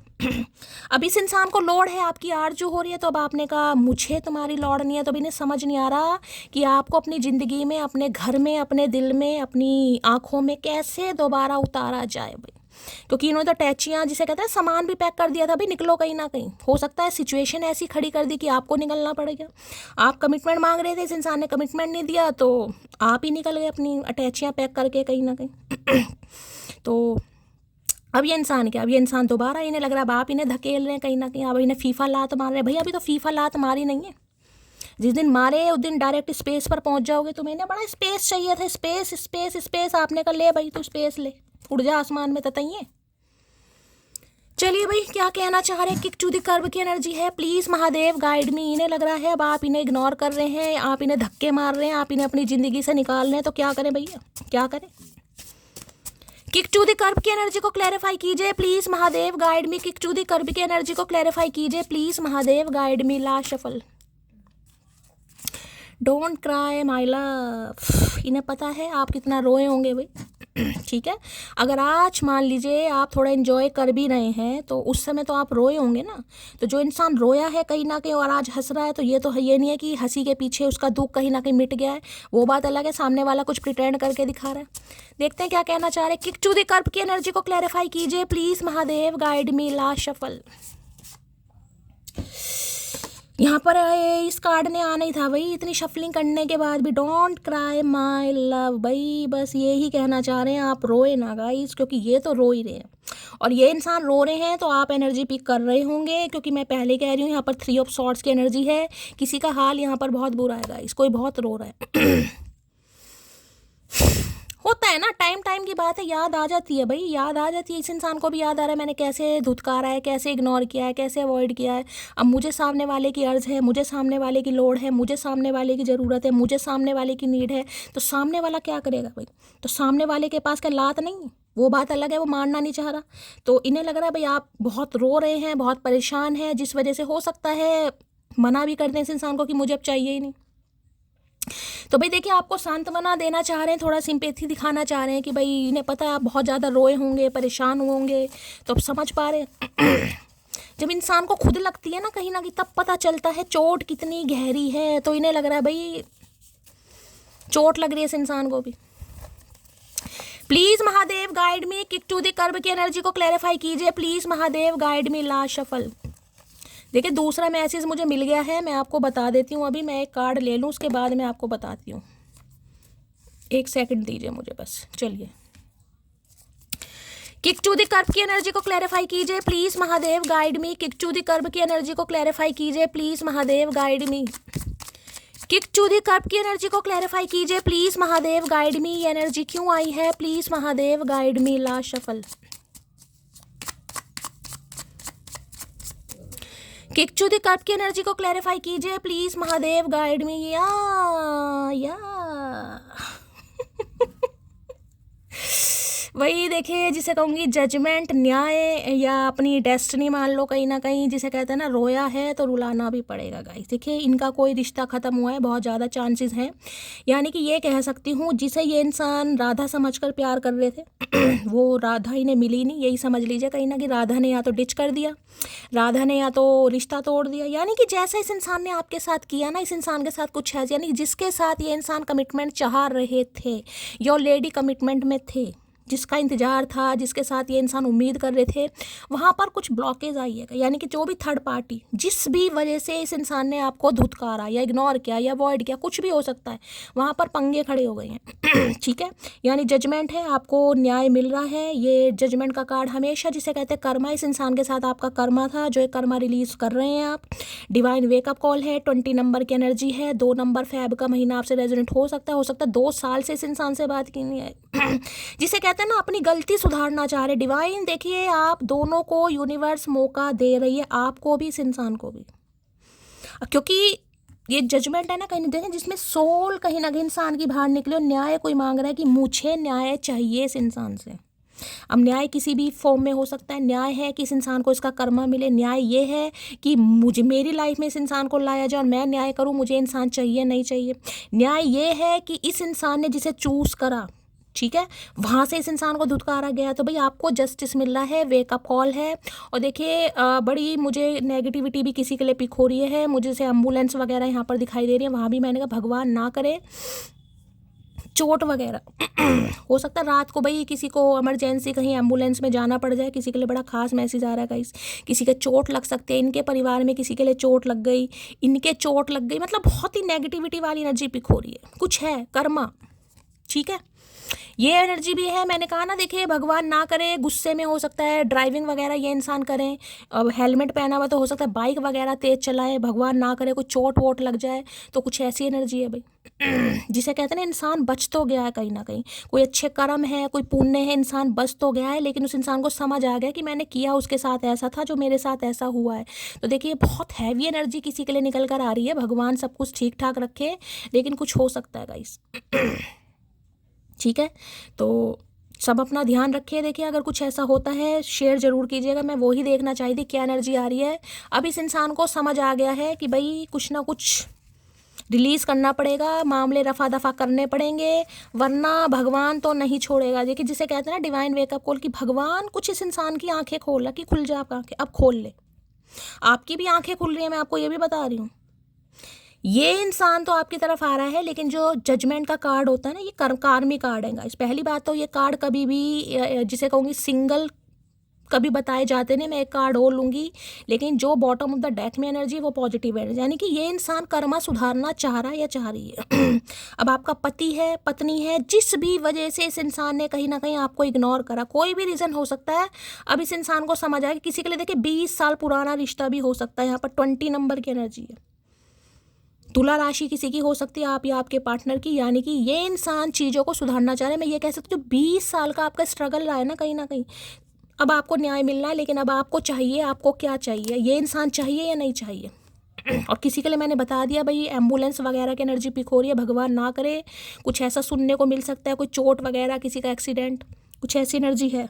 अब इस इंसान को लोड है, आपकी आरजू हो रही है, तो अब आपने कहा मुझे तुम्हारी लोड नहीं है। तो अब इन्हें समझ नहीं आ रहा कि आपको अपनी ज़िंदगी में, अपने घर में, अपने दिल में, अपनी आँखों में कैसे दोबारा उतारा जाए भाई। क्योंकि इन्होंने तो टैचियाँ जिसे कहते हैं सामान भी पैक कर दिया था भाई, निकलो कहीं ना कहीं। हो सकता है सिचुएशन ऐसी खड़ी कर दी कि आपको निकलना पड़ेगा। आप कमिटमेंट मांग रहे थे, इस इंसान ने कमिटमेंट नहीं दिया, तो आप ही निकल गए अपनी अटैचियाँ पैक करके कहीं ना कहीं। तो अब ये इंसान क्या, अब ये इंसान दोबारा इन्हें लग रहा है अब आप इन्हें धकेल रहे हैं कहीं ना कहीं, अब इन्हें फीफा लात मार रहे हैं। भैया अभी तो फीफा लात मारी नहीं है, जिस दिन मारे उस दिन डायरेक्ट स्पेस पर पहुंच जाओगे। तुम्हें ना बड़ा स्पेस चाहिए था, स्पेस स्पेस स्पेस। आपने कहा ले भाई तू स्पेस ले, उड़ जा आसमान में ततइए। चलिए भाई, क्या कहना चाह रहे हैं? किक टू द कर्ब की एनर्जी है, प्लीज़ महादेव गाइड मी। इन्हें लग रहा है अब आप इन्हें इग्नोर कर रहे हैं, आप इन्हें धक्के मार रहे हैं, आप इन्हें अपनी ज़िंदगी से निकाल रहे हैं। तो क्या करें भैया, क्या करें? किक टू द कर्ब की एनर्जी को क्लैरिफाई कीजिए please Mahadev guide me. Kick to the curb की एनर्जी को क्लैरिफाई कीजिए please Mahadev guide me. Last shuffle. Don't cry my love. इन्हें पता है आप कितना रोए होंगे भाई। ठीक है, अगर आज मान लीजिए आप थोड़ा एंजॉय कर भी रहे हैं तो उस समय तो आप रोए होंगे ना। तो जो इंसान रोया है कहीं ना कहीं और आज हंस रहा है, तो ये नहीं है कि हंसी के पीछे उसका दुख कहीं ना कहीं मिट गया है, वो बात अलग है। सामने वाला कुछ प्रिटेंड करके दिखा रहा है। देखते हैं क्या कहना चाह रहे हैं। किक टू द कर्ब की एनर्जी को क्लैरिफाई कीजिए please Mahadev guide me. Last shuffle. यहाँ पर इस कार्ड ने आना ही था भाई, इतनी शफलिंग करने के बाद भी। डोंट क्राई माई लव भाई, बस ये ही कहना चाह रहे हैं, आप रोए ना गाइस, क्योंकि ये तो रो ही रहे हैं। और ये इंसान रो रहे हैं तो आप एनर्जी पिक कर रहे होंगे, क्योंकि मैं पहले कह रही हूँ यहाँ पर 3 ऑफ सॉर्ड्स की एनर्जी है। किसी का हाल यहाँ पर बहुत बुरा है गाइस, कोई बहुत रो रहा है। होता है ना, टाइम टाइम की बात है, याद आ जाती है भाई, याद आ जाती है। इस इंसान को भी याद आ रहा है मैंने कैसे धुतकारा है, कैसे इग्नोर किया है, कैसे अवॉइड किया है। अब मुझे सामने वाले की अर्ज़ है, मुझे सामने वाले की लोड है, मुझे सामने वाले की ज़रूरत है, मुझे सामने वाले की नीड है। तो सामने वाला क्या करेगा भाई? तो सामने वाले के पास क्या लात नहीं? वो बात अलग है, वो मारना नहीं चाह रहा। तो इन्हें लग रहा है भाई आप बहुत रो रहे हैं, बहुत परेशान हैं, जिस वजह से हो सकता है मना भी कर दें इस इंसान को कि मुझे अब चाहिए ही नहीं। तो भाई देखिए, आपको सांत्वना देना चाह रहे हैं, थोड़ा सिंपैथी दिखाना चाह रहे हैं कि भाई इन्हें पता है आप बहुत ज़्यादा रोए होंगे, परेशान हुए होंगे। तो अब समझ पा रहे हैं। जब इंसान को खुद लगती है ना कहीं ना कहीं, तब पता चलता है चोट कितनी गहरी है। तो इन्हें लग रहा है भाई चोट लग रही है इस इंसान को भी। Please Mahadev guide me. Kick to the curb की एनर्जी को क्लैरिफाई कीजिए please Mahadev guide me. Last shuffle. देखिए दूसरा मैसेज मुझे मिल गया है, मैं आपको बता देती हूँ। अभी मैं एक कार्ड ले लूँ, उसके बाद मैं आपको बताती हूँ। 1 सेकंड दीजिए मुझे बस। चलिए, किक टू द कर्ब की एनर्जी को क्लैरिफाई कीजिए please Mahadev guide me. Kick to the curb की एनर्जी को क्लैरिफाई कीजिए please Mahadev guide me. Kick to the curb की एनर्जी को क्लैरिफाई कीजिए प्लीज़ महादेव गाइड मी। ये एनर्जी क्यों आई है? Please Mahadev guide me. Last shuffle. Kick to the curb की एनर्जी को क्लैरिफाई कीजिए प्लीज़ महादेव गाइड मी। या वही देखिए, जिसे कहूँगी जजमेंट, न्याय, या अपनी डेस्टिनी मान लो कहीं ना कहीं। जिसे कहते हैं ना, रोया है तो रुलाना भी पड़ेगा गाइस। देखिए इनका कोई रिश्ता ख़त्म हुआ है, बहुत ज़्यादा चांसेस हैं। यानी कि ये कह सकती हूँ, जिसे ये इंसान राधा समझकर प्यार कर रहे थे वो राधा इन्हें मिली नहीं, यही समझ लीजिए कहीं ना कहीं। राधा ने या तो डिच कर दिया, राधा ने या तो रिश्ता तोड़ दिया। यानी कि जैसा इस इंसान ने आपके साथ किया ना, इस इंसान के साथ कुछ है। यानी जिसके साथ ये इंसान कमिटमेंट चाह रहे थे, ये ऑलरेडी कमिटमेंट में थे, जिसका इंतज़ार था, जिसके साथ ये इंसान उम्मीद कर रहे थे, वहाँ पर कुछ ब्लॉकेज आई है। यानी कि जो भी थर्ड पार्टी, जिस भी वजह से इस इंसान ने आपको धुतकारा या इग्नोर किया या अवॉइड किया, कुछ भी हो सकता है, वहाँ पर पंगे खड़े हो गए हैं। ठीक है, यानी जजमेंट है, आपको न्याय मिल रहा है। ये जजमेंट का कार्ड हमेशा जिसे कहते हैं कर्मा, इस इंसान के साथ आपका कर्मा था, जो एक कर्मा रिलीज़ कर रहे हैं आप। डिवाइन वेकअप कॉल है, 20 नंबर की एनर्जी है, 2 नंबर फेब का महीना आपसे रेजोनेट हो सकता है 2 साल से इस इंसान से बात की नहीं है। जिसे कहते हैं ना, अपनी गलती सुधारना चाह रहे। डिवाइन देखिए, आप दोनों को यूनिवर्स मौका दे रही है, आपको भी, इस इंसान को भी। क्योंकि ये जजमेंट है ना कहीं ना, जिसमें सोल कहीं ना कहीं इंसान की बाहर निकले और न्याय कोई मांग रहा है कि मुझे न्याय चाहिए इस इंसान से। अब न्याय किसी भी फॉर्म में हो सकता है। न्याय है कि इस इंसान को इसका कर्मा मिले, न्याय ये है कि मुझे मेरी लाइफ में इस इंसान को लाया जाए और मैं न्याय करूं, मुझे इंसान चाहिए नहीं चाहिए। न्याय ये है कि इस इंसान ने जिसे चूज करा, ठीक है, वहाँ से इस इंसान को धुतकारा गया, तो भाई आपको जस्टिस मिल रहा है, वेकअप कॉल है। और देखिए बड़ी मुझे नेगेटिविटी भी किसी के लिए पिक हो रही है, मुझे जैसे एम्बुलेंस वगैरह यहाँ पर दिखाई दे रही है, वहाँ भी मैंने कहा भगवान ना करे चोट वगैरह हो सकता है रात को भाई किसी को इमरजेंसी कहीं एम्बुलेंस में जाना पड़ जाए, किसी के लिए बड़ा खास मैसेज आ रहा है गाइस, किसी के चोट लग सकते हैं, इनके परिवार में किसी के लिए चोट लग गई, इनके चोट लग गई, मतलब बहुत ही नेगेटिविटी वाली एनर्जी पिक हो रही है, कुछ है कर्मा, ठीक है, ये एनर्जी भी है। मैंने कहा ना, देखिए भगवान ना करे गुस्से में हो सकता है ड्राइविंग वगैरह ये इंसान करें, अब हेलमेट पहना हुआ तो हो सकता है बाइक वगैरह तेज चलाए, भगवान ना करे कोई चोट वोट लग जाए, तो कुछ ऐसी एनर्जी है भाई जिसे कहते हैं ना इंसान बच तो गया है कहीं ना कहीं, कोई अच्छे कर्म है, कोई पुण्य है, इंसान बच तो गया है, लेकिन उस इंसान को समझ आ गया कि मैंने किया उसके साथ ऐसा था, जो मेरे साथ ऐसा हुआ है। तो देखिए बहुत हैवी एनर्जी किसी के लिए निकल कर आ रही है, भगवान सब कुछ ठीक ठाक रखे, लेकिन कुछ हो सकता है गाइस ठीक है, तो सब अपना ध्यान रखिए। देखिए अगर कुछ ऐसा होता है शेयर ज़रूर कीजिएगा, मैं वो ही देखना चाही थी क्या एनर्जी आ रही है। अब इस इंसान को समझ आ गया है कि भाई कुछ ना कुछ रिलीज़ करना पड़ेगा, मामले रफा दफा करने पड़ेंगे, वरना भगवान तो नहीं छोड़ेगा। देखिए जिसे कहते हैं ना डिवाइन वेकअप कॉल, कि भगवान कुछ इस इंसान की आंखें खोला कि खुल जा, आप आंखें अब खोल ले, आपकी भी आंखें खुल रही हैं, मैं आपको ये भी बता रही हूँ। ये इंसान तो आपकी तरफ आ रहा है, लेकिन जो जजमेंट का कार्ड होता है ना, ये कार्मी कार्ड है गाइस। पहली बात तो ये कार्ड कभी भी जिसे कहूँगी सिंगल कभी बताए जाते नहीं, मैं एक कार्ड और लूँगी, लेकिन जो बॉटम ऑफ द डेक में एनर्जी वो पॉजिटिव एनर्जी, यानी कि ये इंसान कर्मा सुधारना चाह रहा है या चाह रही है अब आपका पति है, पत्नी है, जिस भी वजह से इस इंसान ने कहीं ना कहीं आपको इग्नोर करा, कोई भी रीज़न हो सकता है। अब इस इंसान को समझ आया कि किसी के लिए देखिए 20 साल पुराना रिश्ता भी हो सकता है, यहाँ पर 20 नंबर की एनर्जी है, तुला राशि किसी की हो सकती है, आप या आपके पार्टनर की, यानी कि ये इंसान चीज़ों को सुधारना चाह रहे हैं। मैं ये कह सकती हूँ जो 20 साल का आपका स्ट्रगल रहा है ना कहीं ना कहीं, अब आपको न्याय मिलना है, लेकिन अब आपको चाहिए, आपको क्या चाहिए, ये इंसान चाहिए या नहीं चाहिए और किसी के लिए मैंने बता दिया भाई एम्बुलेंस वगैरह की एनर्जी पिक हो रही है, भगवान ना करे कुछ ऐसा सुनने को मिल सकता है, कोई चोट वगैरह, किसी का एक्सीडेंट, कुछ ऐसी एनर्जी है।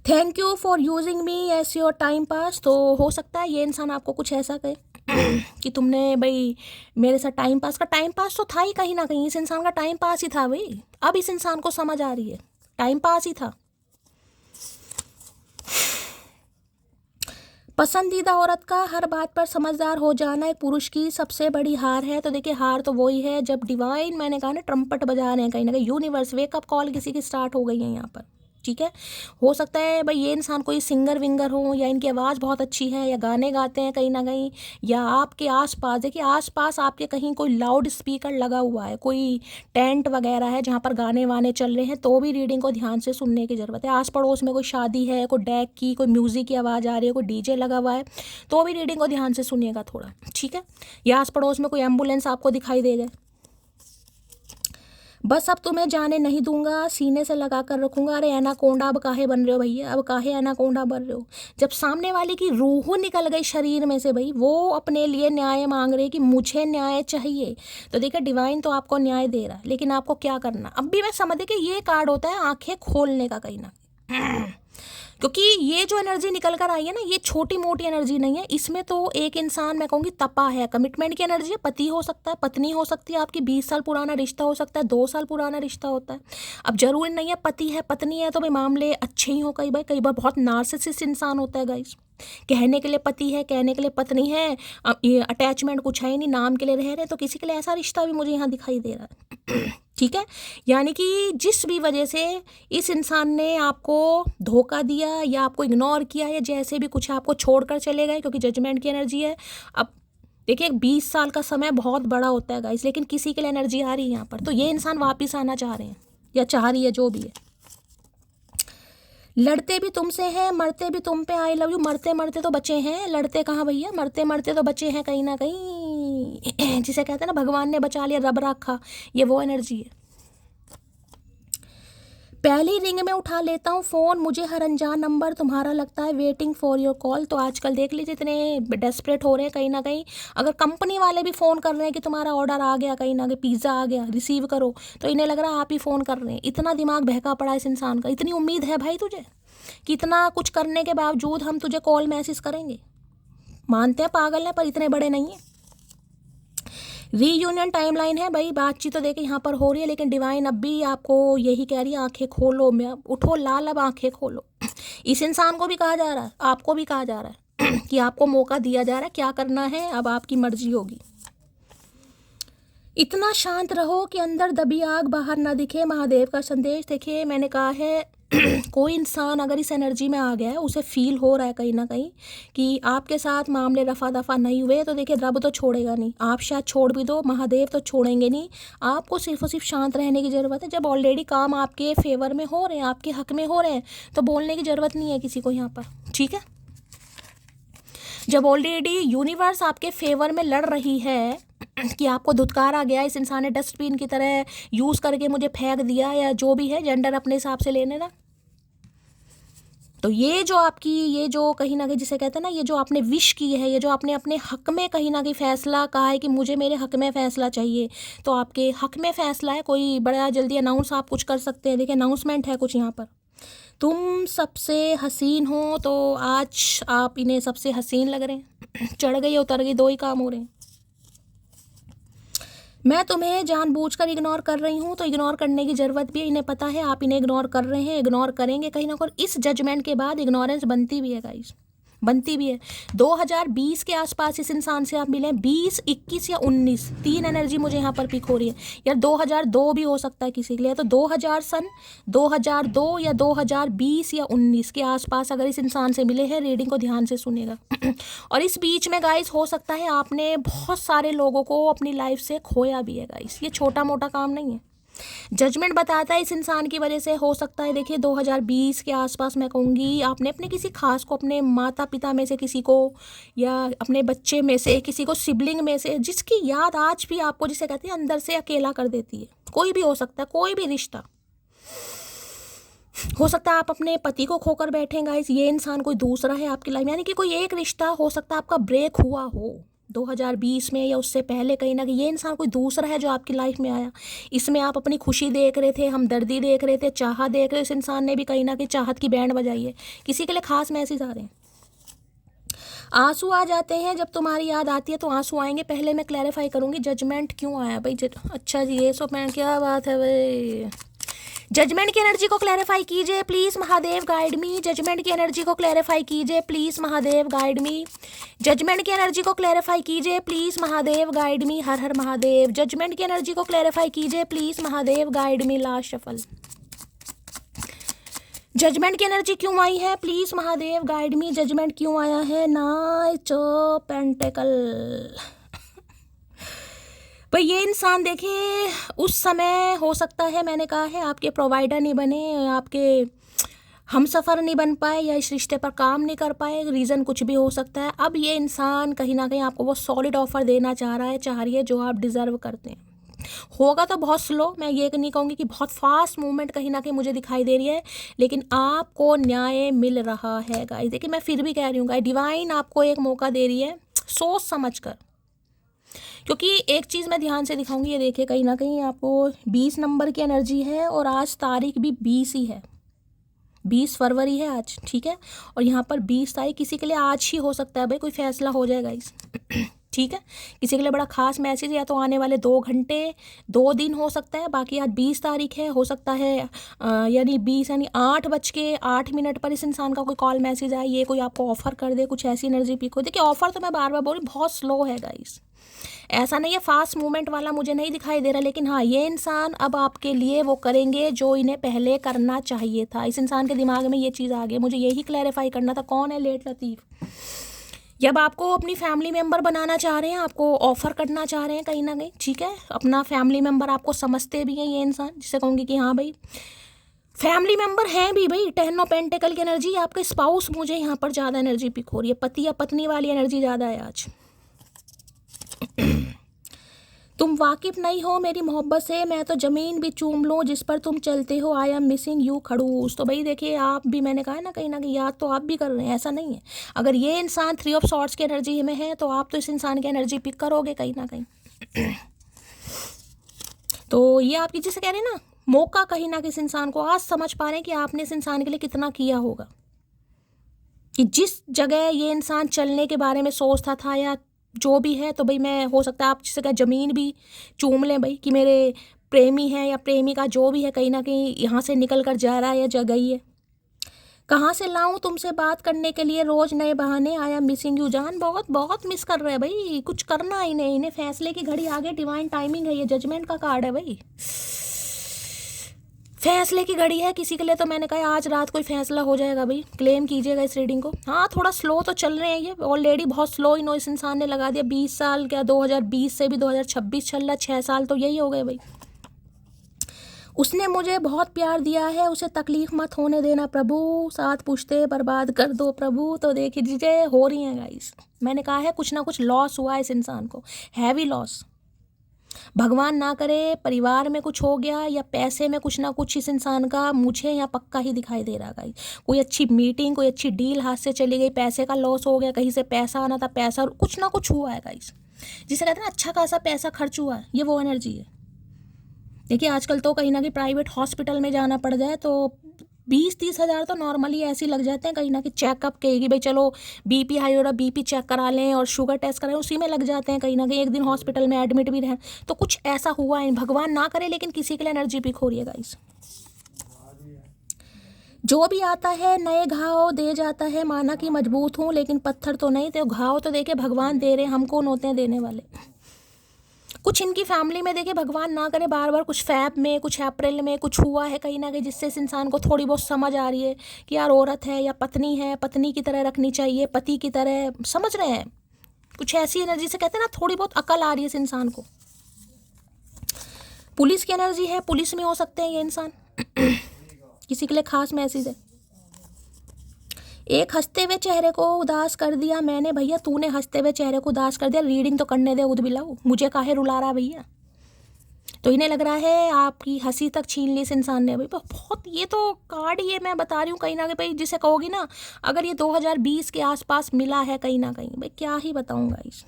Thank you for using me as your time pass. तो हो सकता है ये इंसान आपको कुछ ऐसा कहे कि तुमने भाई मेरे साथ टाइम पास तो था ही कहीं ना कहीं, इस इंसान का टाइम पास ही था भाई। अब इस इंसान को समझ आ रही है टाइम पास ही था। पसंदीदा औरत का हर बात पर समझदार हो जाना एक पुरुष की सबसे बड़ी हार है। तो देखिए हार तो वही है जब डिवाइन, मैंने कहा ना, ट्रम्पट बजा रहे हैं कहीं ना कहीं, यूनिवर्स वेकअप कॉल किसी की स्टार्ट हो गई है यहाँ पर, ठीक है। हो सकता है भाई ये इंसान कोई सिंगर विंगर हो, या इनकी आवाज़ बहुत अच्छी है, या गाने गाते हैं कहीं ना कहीं, या आपके आसपास, देखिए आसपास आपके कहीं कोई लाउड स्पीकर लगा हुआ है, कोई टेंट वगैरह है जहाँ पर गाने वाने चल रहे हैं, तो भी रीडिंग को ध्यान से सुनने की ज़रूरत है। आस पड़ोस में कोई शादी है, कोई डेक की, कोई म्यूज़िक की आवाज़ आ रही है, कोई डीजे लगा हुआ है, तो भी रीडिंग को ध्यान से सुनिएगा थोड़ा, ठीक है। या आस पड़ोस में कोई एम्बुलेंस आपको दिखाई दे जाए, बस अब तुम्हें जाने नहीं दूंगा, सीने से लगा कर रखूंगा। अरे एनाकोंडा अब काहे बन रहे हो भैया, अब काहे एनाकोंडा बन रहे हो? जब सामने वाले की रूह निकल गई शरीर में से भाई, वो अपने लिए न्याय मांग रहे कि मुझे न्याय चाहिए, तो देखिए डिवाइन तो आपको न्याय दे रहा है, लेकिन आपको क्या करना। अब भी मैं समझ कि ये कार्ड होता है आंखें खोलने का कहीं ना, क्योंकि ये जो एनर्जी निकल कर आई है ना, ये छोटी मोटी एनर्जी नहीं है, इसमें तो एक इंसान मैं कहूँगी तपा है, कमिटमेंट की एनर्जी है। पति हो सकता है, पत्नी हो सकती है, आपकी 20 साल पुराना रिश्ता हो सकता है, 2 साल पुराना रिश्ता होता है। अब जरूरी नहीं है पति है पत्नी है तो भाई मामले अच्छे ही हो, कई बार बहुत नार्सिसिस्ट इंसान होता है गाइस, कहने के लिए पति है, कहने के लिए पत्नी है, ये अटैचमेंट कुछ है ही नहीं, नाम के लिए रह रहे, तो किसी के लिए ऐसा रिश्ता भी मुझे यहाँ दिखाई दे रहा है ठीक है। यानी कि जिस भी वजह से इस इंसान ने आपको धोखा दिया या आपको इग्नोर किया या जैसे भी कुछ आपको छोड़कर चले गए, क्योंकि जजमेंट की एनर्जी है। अब देखिए 20 साल का समय बहुत बड़ा होता है गाइस, लेकिन किसी के लिए एनर्जी आ रही है यहाँ पर, तो ये इंसान वापस आना चाह रहे हैं या चाह रही है, जो भी है। लड़ते भी तुमसे हैं, मरते भी तुम पे, आई लव यू। मरते मरते तो बचे हैं, लड़ते कहाँ भैया, मरते मरते तो बचे हैं कहीं ना कहीं जिसे कहते हैं ना भगवान ने बचा लिया रब रखा, ये वो एनर्जी है। पहली रिंग में उठा लेता हूँ फ़ोन, मुझे हर अनजान नंबर तुम्हारा लगता है वेटिंग फॉर योर कॉल। तो आजकल देख लीजिए इतने डेस्परेट हो रहे हैं कहीं ना कहीं, अगर कंपनी वाले भी फ़ोन कर रहे हैं कि तुम्हारा ऑर्डर आ गया, कहीं ना कहीं पिज़्ज़ा आ गया रिसीव करो, तो इन्हें लग रहा है आप ही फ़ोन कर रहे हैं। इतना दिमाग बहका पड़ा है इस इंसान का। इतनी उम्मीद है भाई तुझे कि इतना कुछ करने के बावजूद हम तुझे कॉल मैसेज करेंगे। मानते हैं पागल है, पर इतने बड़े नहीं हैं। रीयूनियन टाइमलाइन है भाई, बातचीत तो देखिए यहाँ पर हो रही है, लेकिन डिवाइन अब भी आपको यही कह रही है आंखें खोलो, मैं उठो लाल, अब आंखें खोलो। इस इंसान को भी कहा जा रहा है, आपको भी कहा जा रहा है कि आपको मौका दिया जा रहा है, क्या करना है अब आपकी मर्जी होगी। इतना शांत रहो कि अंदर दबी आग बाहर ना दिखे, महादेव का संदेश। देखिए मैंने कहा है कोई इंसान अगर इस एनर्जी में आ गया है, उसे फील हो रहा है कहीं ना कहीं कि आपके साथ मामले रफा दफा नहीं हुए, तो देखिए रब तो छोड़ेगा नहीं, आप शायद छोड़ भी दो, महादेव तो छोड़ेंगे नहीं। आपको सिर्फ और सिर्फ शांत रहने की ज़रूरत है। जब ऑलरेडी काम आपके फेवर में हो रहे हैं, आपके हक में हो रहे हैं, तो बोलने की ज़रूरत नहीं है किसी को यहाँ पर, ठीक है। जब ऑलरेडी यूनिवर्स आपके फेवर में लड़ रही है कि आपको धुतकारा गया, इस इंसान ने डस्टबिन की तरह यूज़ करके मुझे फेंक दिया, या जो भी है जेंडर अपने हिसाब से लेने ना, तो ये जो आपकी, ये जो कहीं ना कहीं जिसे कहते हैं ना, ये जो आपने विश की है, ये जो आपने अपने हक में कहीं ना कहीं फैसला कहा है कि मुझे मेरे हक में फ़ैसला चाहिए, तो आपके हक में फ़ैसला है। कोई बड़ा जल्दी अनाउंस आप कुछ कर सकते हैं। देखिए अनाउंसमेंट है कुछ यहाँ पर, तुम सबसे हसीन हो, तो आज आप इन्हें सबसे हसीन लग रहे हैं। चढ़ गई उतर गई, दो ही काम हो रहे हैं। मैं तुम्हें जानबूझकर इग्नोर कर रही हूँ, तो इग्नोर करने की ज़रूरत भी है। इन्हें पता है आप इन्हें इग्नोर कर रहे हैं, इग्नोर करेंगे कहीं ना कहीं। इस जजमेंट के बाद इग्नोरेंस बनती भी है गाइस, बनती भी है। 2020 के आसपास इस इंसान से आप मिले, 20, 21 या 19, 3 एनर्जी मुझे यहाँ पर पिक हो रही है यार। 2002 भी हो सकता है किसी के लिए, तो 2002 या 2020 या 19 के आसपास अगर इस इंसान से मिले हैं, रीडिंग को ध्यान से सुनेगा। और इस बीच में गाइस हो सकता है आपने बहुत सारे लोगों को अपनी लाइफ से खोया भी है गाइस, ये छोटा मोटा काम नहीं है। जजमेंट बताता है इस इंसान की वजह से हो सकता है। देखिए 2020 के आसपास मैं कहूँगी आपने अपने किसी खास को, अपने माता पिता में से किसी को, या अपने बच्चे में से किसी को, सिबलिंग में से, जिसकी याद आज भी आपको, जिसे कहते हैं अंदर से अकेला कर देती है। कोई भी हो सकता है, कोई भी रिश्ता हो सकता है। आप अपने पति को खोकर बैठे गाइस, ये इंसान कोई दूसरा है आपकी लाइफ में, यानी कि कोई एक रिश्ता हो सकता है आपका ब्रेक हुआ हो 2020 में या उससे पहले, कहीं ना कहीं ये इंसान कोई दूसरा है जो आपकी लाइफ में आया। इसमें आप अपनी खुशी देख रहे थे, हमदर्दी देख रहे थे, चाहत देख रहे थे। इस इंसान ने भी कहीं ना कहीं चाहत की बैंड बजाई है। किसी के लिए खास मैसेज आ रहे हैं। आंसू आ जाते हैं जब तुम्हारी याद आती है, तो आंसू आएंगे। पहले मैं क्लैरिफाई करूंगी जजमेंट क्यों आया भाई। अच्छा जी, ये सब मैं, क्या बात है भाई। जजमेंट की एनर्जी को क्लैरिफाई कीजिए please, Mahadev guide me. Judgement की एनर्जी को क्लैरिफाई कीजिए please, Mahadev guide me. Judgement की एनर्जी को क्लैरिफाई कीजिए प्लीज़, महादेव गाइड मी। हर हर महादेव। जजमेंट की एनर्जी को क्लैरिफाई कीजिए please, Mahadev guide me. Last shuffle. Judgement की एनर्जी क्यों आई है please, Mahadev guide me. Judgement क्यों आया है? Knight of pentacle. भाई ये इंसान देखिए उस समय हो सकता है, मैंने कहा है, आपके प्रोवाइडर नहीं बने, आपके हम सफ़र नहीं बन पाए, या इस रिश्ते पर काम नहीं कर पाए, रीज़न कुछ भी हो सकता है। अब ये इंसान कहीं ना कहीं आपको वो सॉलिड ऑफर देना चाह रही है जो आप डिज़र्व करते हैं। होगा तो बहुत स्लो, मैं ये नहीं कहूँगी कि बहुत फास्ट मूवमेंट कहीं ना कहीं मुझे दिखाई दे रही है, लेकिन आपको न्याय मिल रहा है गाइस। देखिए मैं फिर भी कह रही हूँ गाइस, डिवाइन आपको एक मौका दे रही है सोच समझ कर। क्योंकि एक चीज़ मैं ध्यान से दिखाऊंगी, ये देखिए कहीं ना कहीं आपको 20 नंबर की एनर्जी है, और आज तारीख भी 20 ही है, 20 फरवरी है आज, ठीक है। और यहाँ पर 20 तारीख किसी के लिए आज ही हो सकता है भाई, कोई फैसला हो जाएगा इस ठीक है। किसी के लिए बड़ा खास मैसेज या तो आने वाले 2 घंटे 2 दिन हो सकता है। बाकी आज 20 तारीख है, हो सकता है यानी 20 यानी 8:08 पर इस इंसान का कोई कॉल मैसेज आए, ये कोई आपको ऑफर कर दे, कुछ ऐसी एनर्जी पिक हो। देखिए ऑफर तो मैं बार बार बोल रही, बहुत स्लो है गाइस, ऐसा नहीं है फास्ट मूवमेंट वाला मुझे नहीं दिखाई दे रहा, लेकिन हाँ ये इंसान अब आपके लिए वो करेंगे जो इन्हें पहले करना चाहिए था। इस इंसान के दिमाग में ये चीज़ आ गई, मुझे यही क्लैरिफाई करना था। कौन है लेट लतीफ़? जब आपको अपनी फैमिली मेम्बर बनाना चाह रहे हैं, आपको ऑफर करना चाह रहे हैं कहीं ना कहीं, ठीक है, अपना फैमिली मेम्बर आपको समझते भी हैं ये इंसान, जिसे कहूँगी कि हाँ भाई फैमिली मेम्बर हैं भी भाई। 10 ऑफ पेंटिकल की एनर्जी, आपके स्पाउस मुझे यहाँ पर ज़्यादा एनर्जी पिक हो रही है, पति या पत्नी वाली एनर्जी ज़्यादा है आज। तुम वाकिफ नहीं हो मेरी मोहब्बत से, मैं तो ज़मीन भी चूम लूँ जिस पर तुम चलते हो। आई एम मिसिंग यू खड़ूस। तो भाई देखिए, आप भी, मैंने कहा है ना कहीं याद तो आप भी कर रहे हैं, ऐसा नहीं है। अगर ये इंसान 3 ऑफ सॉर्ड्स की एनर्जी में है तो आप तो इस इंसान की एनर्जी पिक करोगे कहीं ना कहीं। तो ये आपकी, जिसे कह रहे हैं ना, मौका कहीं ना किसी इंसान को आज समझ पा रहे हैं कि आपने इस इंसान के लिए कितना किया होगा, कि जिस जगह ये इंसान चलने के बारे में सोचता था या जो भी है। तो भाई मैं, हो सकता है आप जिसे कहा ज़मीन भी चूम लें भाई, कि मेरे प्रेमी है या प्रेमिका जो भी है कहीं ना कहीं यहाँ से निकल कर जा रहा है या जा गई है। कहाँ से लाऊं तुमसे बात करने के लिए रोज़ नए बहाने। आई एम मिसिंग यू जान, बहुत बहुत मिस कर रहे हैं भाई। कुछ करना है इन्हें फैसले की घड़ी आगे, डिवाइन टाइमिंग है, ये जजमेंट का कार्ड है भाई, फैसले की घड़ी है किसी के लिए। तो मैंने कहा आज रात कोई फैसला हो जाएगा भाई, क्लेम कीजिएगा इस रीडिंग को। हाँ थोड़ा स्लो तो चल रहे हैं ये, ऑलरेडी बहुत स्लो इनो इस इंसान ने लगा दिया। 20 साल क्या, 2020 से भी 2026 चल रहा, 6 साल तो यही हो गए भाई। उसने मुझे बहुत प्यार दिया है, उसे तकलीफ मत होने देना प्रभु, साथ पूछते बर्बाद कर दो प्रभु। तो देखिए चीज़ें हो रही हैं गाइस, मैंने कहा है कुछ ना कुछ लॉस हुआ है इस इंसान को, हैवी लॉस। भगवान ना करे परिवार में कुछ हो गया या पैसे में कुछ ना कुछ इस इंसान का, मुझे यहाँ पक्का ही दिखाई दे रहा गाइस। कोई अच्छी मीटिंग, कोई अच्छी डील हाथ से चली गई, पैसे का लॉस हो गया, कहीं से पैसा आना था, पैसा कुछ ना कुछ हुआ है गाइस। जिसे कहते हैं ना अच्छा खासा पैसा खर्च हुआ है, ये वो एनर्जी है। देखिए आजकल तो कहीं ना कहीं प्राइवेट हॉस्पिटल में जाना पड़ जाए तो 20-30 हज़ार तो नॉर्मली ऐसे ही लग जाते हैं कहीं ना कहीं। चेकअप के कि भाई चलो बीपी हाई हो रहा, बीपी चेक करा लें और शुगर टेस्ट कराएं, उसी में लग जाते हैं कहीं ना कहीं। एक दिन हॉस्पिटल में एडमिट भी रहें तो कुछ ऐसा हुआ है, भगवान ना करे, लेकिन किसी के लिए एनर्जी पिक हो रही है गाइस। जो भी आता है नए घाव दे जाता है, माना कि मजबूत हूँ लेकिन पत्थर तो नहीं। तो घाव तो देखे भगवान दे रहे, हम कौन होते हैं देने वाले। कुछ इनकी फैमिली में देखिए, भगवान ना करे बार बार कुछ फैब में, कुछ अप्रैल में कुछ हुआ है कहीं ना कहीं, जिससे इस इंसान को थोड़ी बहुत समझ आ रही है कि यार औरत है या पत्नी है, पत्नी की तरह रखनी चाहिए, पति की तरह, समझ रहे हैं। कुछ ऐसी एनर्जी से कहते हैं ना, थोड़ी बहुत अकल आ रही है इस इंसान को। पुलिस की एनर्जी है, पुलिस में हो सकते हैं ये इंसान। किसी के लिए खास मैसेज है। एक हंसते हुए चेहरे को उदास कर दिया मैंने, भैया तूने हंसते हुए चेहरे को उदास कर दिया। रीडिंग तो करने दे उद बिलाऊ, मुझे काहे रुला रहा भैया। तो इन्हें लग रहा है आपकी हंसी तक छीन ली इस इंसान ने भाई। बहुत, ये तो कार्ड ये मैं बता रही हूँ कहीं ना कहीं भाई, जिसे कहोगी ना अगर ये 2020 के आसपास मिला है कहीं ना कहीं, भाई क्या ही बताऊँगा इस।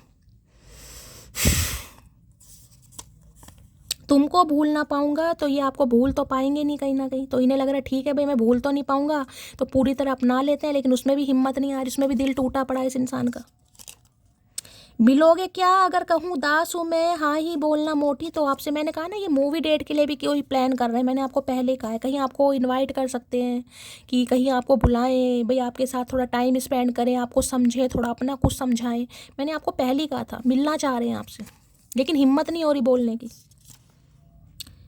तुमको भूल ना पाऊंगा तो ये आपको भूल तो पाएंगे नहीं कहीं ना कहीं। तो इन्हें लग रहा है ठीक है भाई मैं भूल तो नहीं पाऊंगा, तो पूरी तरह अपना लेते हैं, लेकिन उसमें भी हिम्मत नहीं आ रही, उसमें भी दिल टूटा पड़ा है इस इंसान का। मिलोगे क्या अगर कहूँ उदास हूँ मैं, हाँ ही बोलना मोटी। तो आपसे मैंने कहा ना ये मूवी डेट के लिए भी कोई प्लान कर रहे हैं, मैंने आपको पहले कहा है। कहीं आपको इनवाइट कर सकते हैं, कि कहीं आपको बुलाएं भाई, आपके साथ थोड़ा टाइम स्पेंड करें, आपको समझें, थोड़ा अपना कुछ समझाएं। मैंने आपको पहले ही कहा था मिलना चाह रहे हैं आपसे, लेकिन हिम्मत नहीं हो रही बोलने की।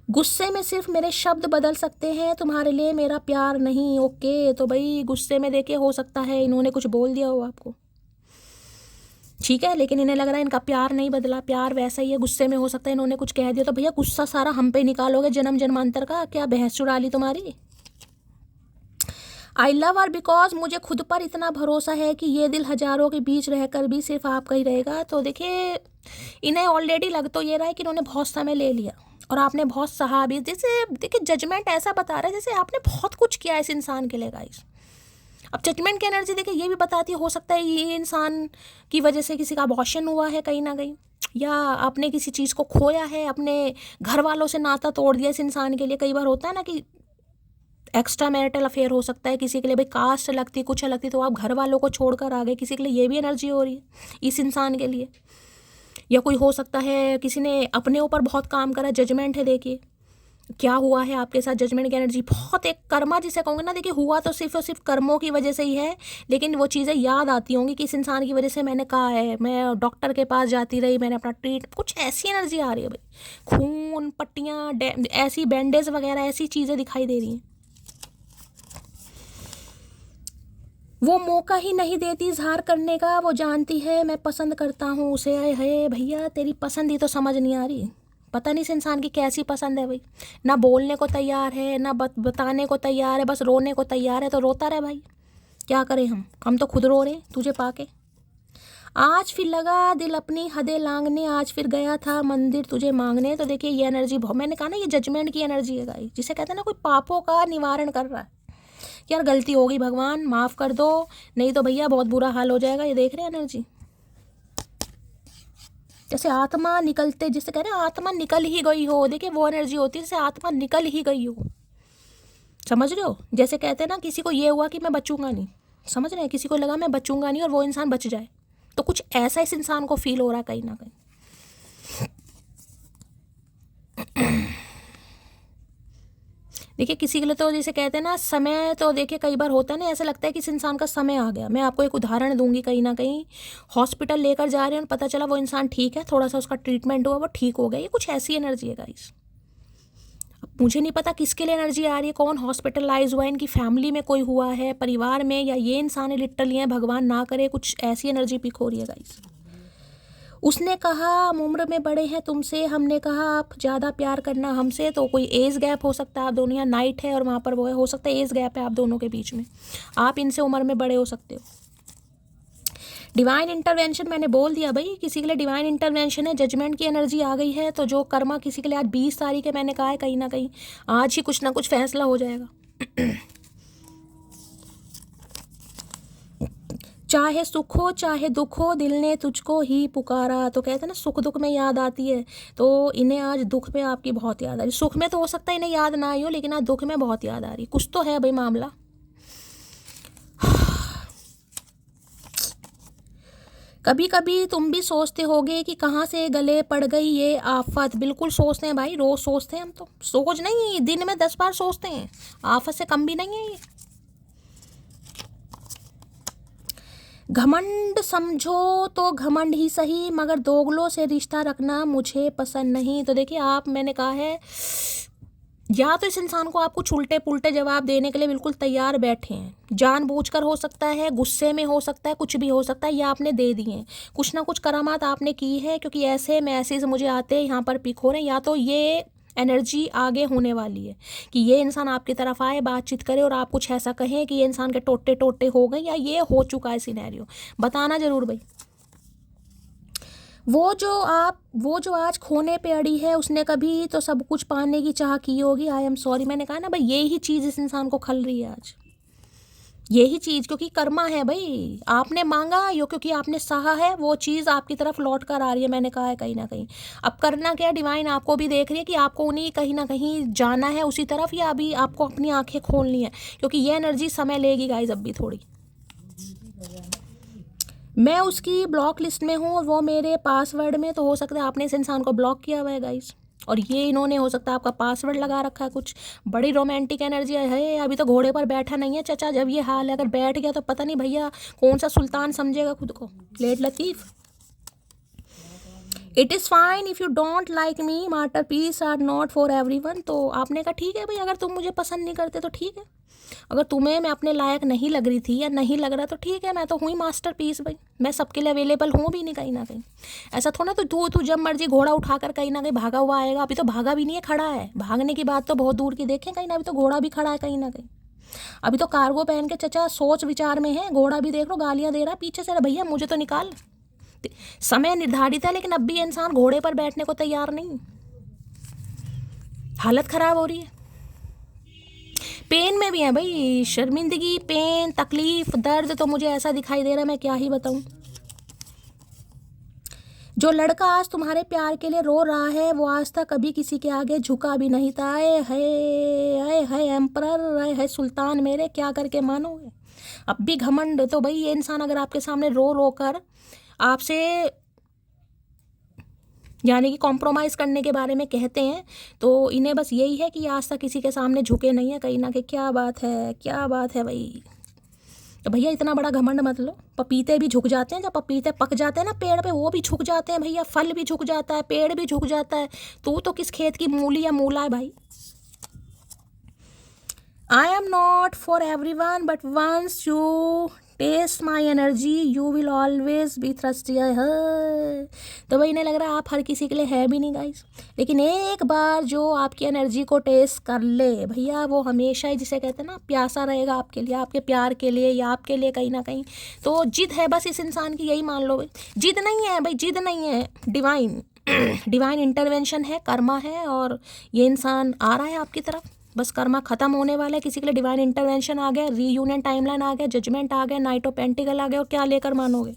गुस्से में सिर्फ मेरे शब्द बदल सकते हैं, तुम्हारे लिए मेरा प्यार नहीं। ओके, तो भाई गुस्से में देखिए हो सकता है इन्होंने कुछ बोल दिया हो आपको, ठीक है, लेकिन इन्हें लग रहा है इनका प्यार नहीं बदला, प्यार वैसा ही है। गुस्से में हो सकता है इन्होंने कुछ कह दिया, तो भैया गुस्सा सारा हम पे निकालोगे जन्म जन्मांतर का, क्या भैंस चुरा ली तुम्हारी। आई लव हर बिकॉज मुझे खुद पर इतना भरोसा है कि ये दिल हजारों के बीच रहकर भी सिर्फ आपका ही रहेगा। तो देखिए इन्हें ऑलरेडी लग तो ये रहा है कि इन्होंने बहुत समय ले लिया और आपने बहुत सहा भी। जैसे देखिए जजमेंट ऐसा बता रहा है जैसे आपने बहुत कुछ किया इस इंसान के लिए गाइस। अब जजमेंट की एनर्जी देखिए ये भी बताती है, हो सकता है ये इंसान की वजह से किसी का अबॉर्शन हुआ है कहीं ना कहीं, या आपने किसी चीज़ को खोया है, अपने घर वालों से नाता तोड़ दिया इस इंसान के लिए। कई बार होता है ना कि एक्स्ट्रा मैरिटल अफेयर हो सकता है किसी के लिए, भाई कास्ट लगती कुछ लगती, तो आप घर वालों को छोड़कर आ गए, किसी के लिए ये भी एनर्जी हो रही है इस इंसान के लिए। या कोई हो सकता है किसी ने अपने ऊपर बहुत काम करा, जजमेंट है। देखिए क्या हुआ है आपके साथ, जजमेंट की एनर्जी बहुत, एक कर्मा जिसे कहूँगे ना, देखिए हुआ तो सिर्फ और सिर्फ कर्मों की वजह से ही है, लेकिन वो चीज़ें याद आती होंगी कि इस इंसान की वजह से मैंने कहा है, मैं डॉक्टर के पास जाती रही, मैंने अपना ट्रीट, कुछ ऐसी एनर्जी आ रही है भाई। खून पट्टियाँ, ऐसी बैंडेज वगैरह ऐसी चीज़ें दिखाई दे रही हैं। वो मौका ही नहीं देती इजहार करने का, वो जानती है मैं पसंद करता हूँ उसे। आए है भैया तेरी पसंद ही तो समझ नहीं आ रही, पता नहीं इस इंसान की कैसी पसंद है भाई। ना बोलने को तैयार है, ना बताने को तैयार है, बस रोने को तैयार है। तो रोता रहे भाई, क्या करें हम तो खुद रो रहे हैं तुझे पाके। आज फिर लगा दिल अपनी हदें लांघने, आज फिर गया था मंदिर तुझे मांगने। तो देखिए ये एनर्जी बहुत, मैंने कहा ना ये जजमेंट की एनर्जी है गाइस, जिसे कहते हैं ना कोई पापों का निवारण कर रहा है। यार गलती हो गई भगवान माफ़ कर दो, नहीं तो भैया बहुत बुरा हाल हो जाएगा। ये देख रहे हैं एनर्जी, जैसे आत्मा निकलते, जिसे कह रहे हैं आत्मा निकल ही गई हो। देखिए वो एनर्जी होती है जैसे आत्मा निकल ही गई हो, समझ रहे हो। जैसे कहते हैं ना किसी को ये हुआ कि मैं बचूंगा नहीं, समझ रहे हैं, किसी को लगा मैं बचूंगा नहीं और वो इंसान बच जाए, तो कुछ ऐसा इस इंसान को फील हो रहा है कहीं ना कहीं। देखिए किसी के लिए तो जैसे कहते हैं ना समय, तो देखिए कई बार होता है ना, ऐसा लगता है कि इस इंसान का समय आ गया। मैं आपको एक उदाहरण दूंगी, कहीं ना कहीं हॉस्पिटल लेकर जा रहे हैं, पता चला वो इंसान ठीक है, थोड़ा सा उसका ट्रीटमेंट हुआ वो ठीक हो गया। ये कुछ ऐसी एनर्जी है गाइस। मुझे नहीं पता किसके लिए एनर्जी आ रही है, कौन हॉस्पिटलाइज हुआ है, इनकी फैमिली में कोई हुआ है, परिवार में, या ये इंसान लिटरली है, भगवान ना करे, कुछ ऐसी एनर्जी पिक हो रही है गाइस। उसने कहा हम उम्र में बड़े हैं तुमसे, हमने कहा आप ज़्यादा प्यार करना हमसे। तो कोई एज गैप हो सकता है, आप दोनों, यहाँ नाइट है और वहाँ पर वो है, हो सकता है एज गैप है आप दोनों के बीच में, आप इनसे उम्र में बड़े हो सकते हो। डिवाइन इंटरवेंशन मैंने बोल दिया भाई, किसी के लिए डिवाइन इंटरवेंशन है, जजमेंट की एनर्जी आ गई है। तो जो कर्मा किसी के लिए आज 20 तारीख है, मैंने कहा है कहीं ना कहीं आज ही कुछ ना कुछ फैसला हो जाएगा। चाहे सुख हो चाहे दुख हो, दिल ने तुझको ही पुकारा। तो कहते हैं ना सुख दुख में याद आती है, तो इन्हें आज दुख में आपकी बहुत याद आ रही। सुख में तो हो सकता है इन्हें याद ना आई हो, लेकिन आज दुख में बहुत याद आ रही, कुछ तो है भाई मामला। कभी कभी तुम भी सोचते होगे कि कहाँ से गले पड़ गई ये आफत। बिल्कुल सोचते हैं भाई, रोज सोचते हैं हम तो, सोच नहीं दिन में 10 बार सोचते हैं, आफत से कम भी नहीं है ये। घमंड समझो तो घमंड ही सही, मगर दोगलों से रिश्ता रखना मुझे पसंद नहीं। तो देखिए आप, मैंने कहा है या तो इस इंसान को आप कुछ उल्टे पुल्टे जवाब देने के लिए बिल्कुल तैयार बैठे हैं, जानबूझकर हो सकता है, गुस्से में हो सकता है, कुछ भी हो सकता है, या आपने दे दिए हैं, कुछ ना कुछ करामात आपने की है, क्योंकि ऐसे मैसेज मुझे आते हैं यहाँ पर पिक हो रहे हैं। या तो ये एनर्जी आगे होने वाली है कि ये इंसान आपकी तरफ आए, बातचीत करे और आप कुछ ऐसा कहें कि ये इंसान के टोटे टोटे हो गए, या ये हो चुका है सिनेरियो, बताना जरूर भाई। वो जो आज खोने पे अड़ी है, उसने कभी तो सब कुछ पाने की चाह की होगी। आई एम सॉरी, मैंने कहा ना भाई यही चीज़ इस इंसान को खल रही है आज, यही चीज़, क्योंकि कर्मा है भाई, आपने मांगा यो, क्योंकि आपने सहा है, वो चीज़ आपकी तरफ लौट कर आ रही है। मैंने कहा है कहीं ना कहीं अब करना क्या, डिवाइन आपको भी देख रही है कि आपको उन्हीं कहीं ना कहीं जाना है उसी तरफ, या अभी आपको अपनी आंखें खोलनी है, क्योंकि ये एनर्जी समय लेगी गाइज अब भी थोड़ी। मैं उसकी ब्लॉक लिस्ट में हूँ और वो मेरे पासवर्ड में, तो हो सकता है आपने इस इंसान को ब्लॉक किया हुआ है गाइस, और ये इन्होंने हो सकता है आपका पासवर्ड लगा रखा है। कुछ बड़ी रोमांटिक एनर्जी है, अभी तो घोड़े पर बैठा नहीं है चाचा, जब ये हाल है, अगर बैठ गया तो पता नहीं भैया कौन सा सुल्तान समझेगा खुद को। लेट लतीफ़, it is fine if you don't like me, masterpiece are not for everyone. तो आपने कहा ठीक है भाई, अगर तुम मुझे पसंद नहीं करते तो ठीक है, अगर तुम्हें मैं अपने लायक नहीं लग रही थी या नहीं लग रहा तो ठीक है, मैं तो हुई मास्टर पीस भाई, मैं सबके लिए अवेलेबल हूँ भी नहीं कहीं ना कहीं। ऐसा थोड़ा तो तू जब मर्जी घोड़ा उठाकर कहीं ना कहीं भागा हुआ आएगा, अभी तो भागा भी नहीं है, खड़ा है। भागने की बात तो बहुत दूर की, देखें कहीं ना, अभी तो घोड़ा भी खड़ा है कहीं ना कहीं, अभी तो कार्गो पहन के चचा सोच विचार में है, घोड़ा भी देख लो गालियाँ दे रहा है पीछे से, अरे भैया मुझे तो निकाल। समय निर्धारित है, लेकिन अब भी इंसान घोड़े पर बैठने को तैयार नहीं, हालत खराब हो रही है। पेन में भी है भाई, शर्मिंदगी, पेन, तकलीफ, दर्द, तो मुझे ऐसा दिखाई दे रहा है मैं क्या ही बताऊं। जो लड़का आज तुम्हारे प्यार के लिए रो रहा है, वो आज तक कभी किसी के आगे झुका भी नहीं था। आए है एम्परर, आए है सुल्तान मेरे, क्या करके मानोगे। अब भी घमंड, तो भाई ये इंसान अगर आपके सामने रो रो कर आपसे यानी कि कॉम्प्रोमाइज़ करने के बारे में कहते हैं, तो इन्हें बस यही है कि आज तक किसी के सामने झुके नहीं है कहीं ना कहीं। क्या बात है, क्या बात है भाई। तो भैया इतना बड़ा घमंड मत लो, पपीते भी झुक जाते हैं, जब पपीते पक जाते हैं ना पेड़ पे, वो भी झुक जाते हैं भैया, फल भी झुक जाता है, पेड़ भी झुक जाता है। तो किस खेत की मूली या मूला है भाई। I am not for everyone, but once you taste my energy, you will always be thirsty. तो भाई इन्हें लग रहा है आप हर किसी के लिए है भी नहीं गाइस, लेकिन एक बार जो आपकी एनर्जी को टेस्ट कर ले भैया, वो हमेशा ही जिसे कहते हैं ना प्यासा रहेगा आपके लिए, आपके प्यार के लिए या आपके लिए कहीं ना कहीं। तो जिद है बस इस इंसान की, यही मान लो भाई। जिद नहीं है भाई, जिद नहीं है, डिवाइन इंटरवेंशन है, कर्मा है, और ये इंसान आ रहा है आपकी तरफ। बस कर्मा खत्म होने वाला है, किसी के लिए डिवाइन इंटरवेंशन आ गया, रीयूनियन टाइमलाइन आ गया, जजमेंट आ गया, नाइट ऑफ पेंटिकल आ गया, और क्या लेकर मानोगे।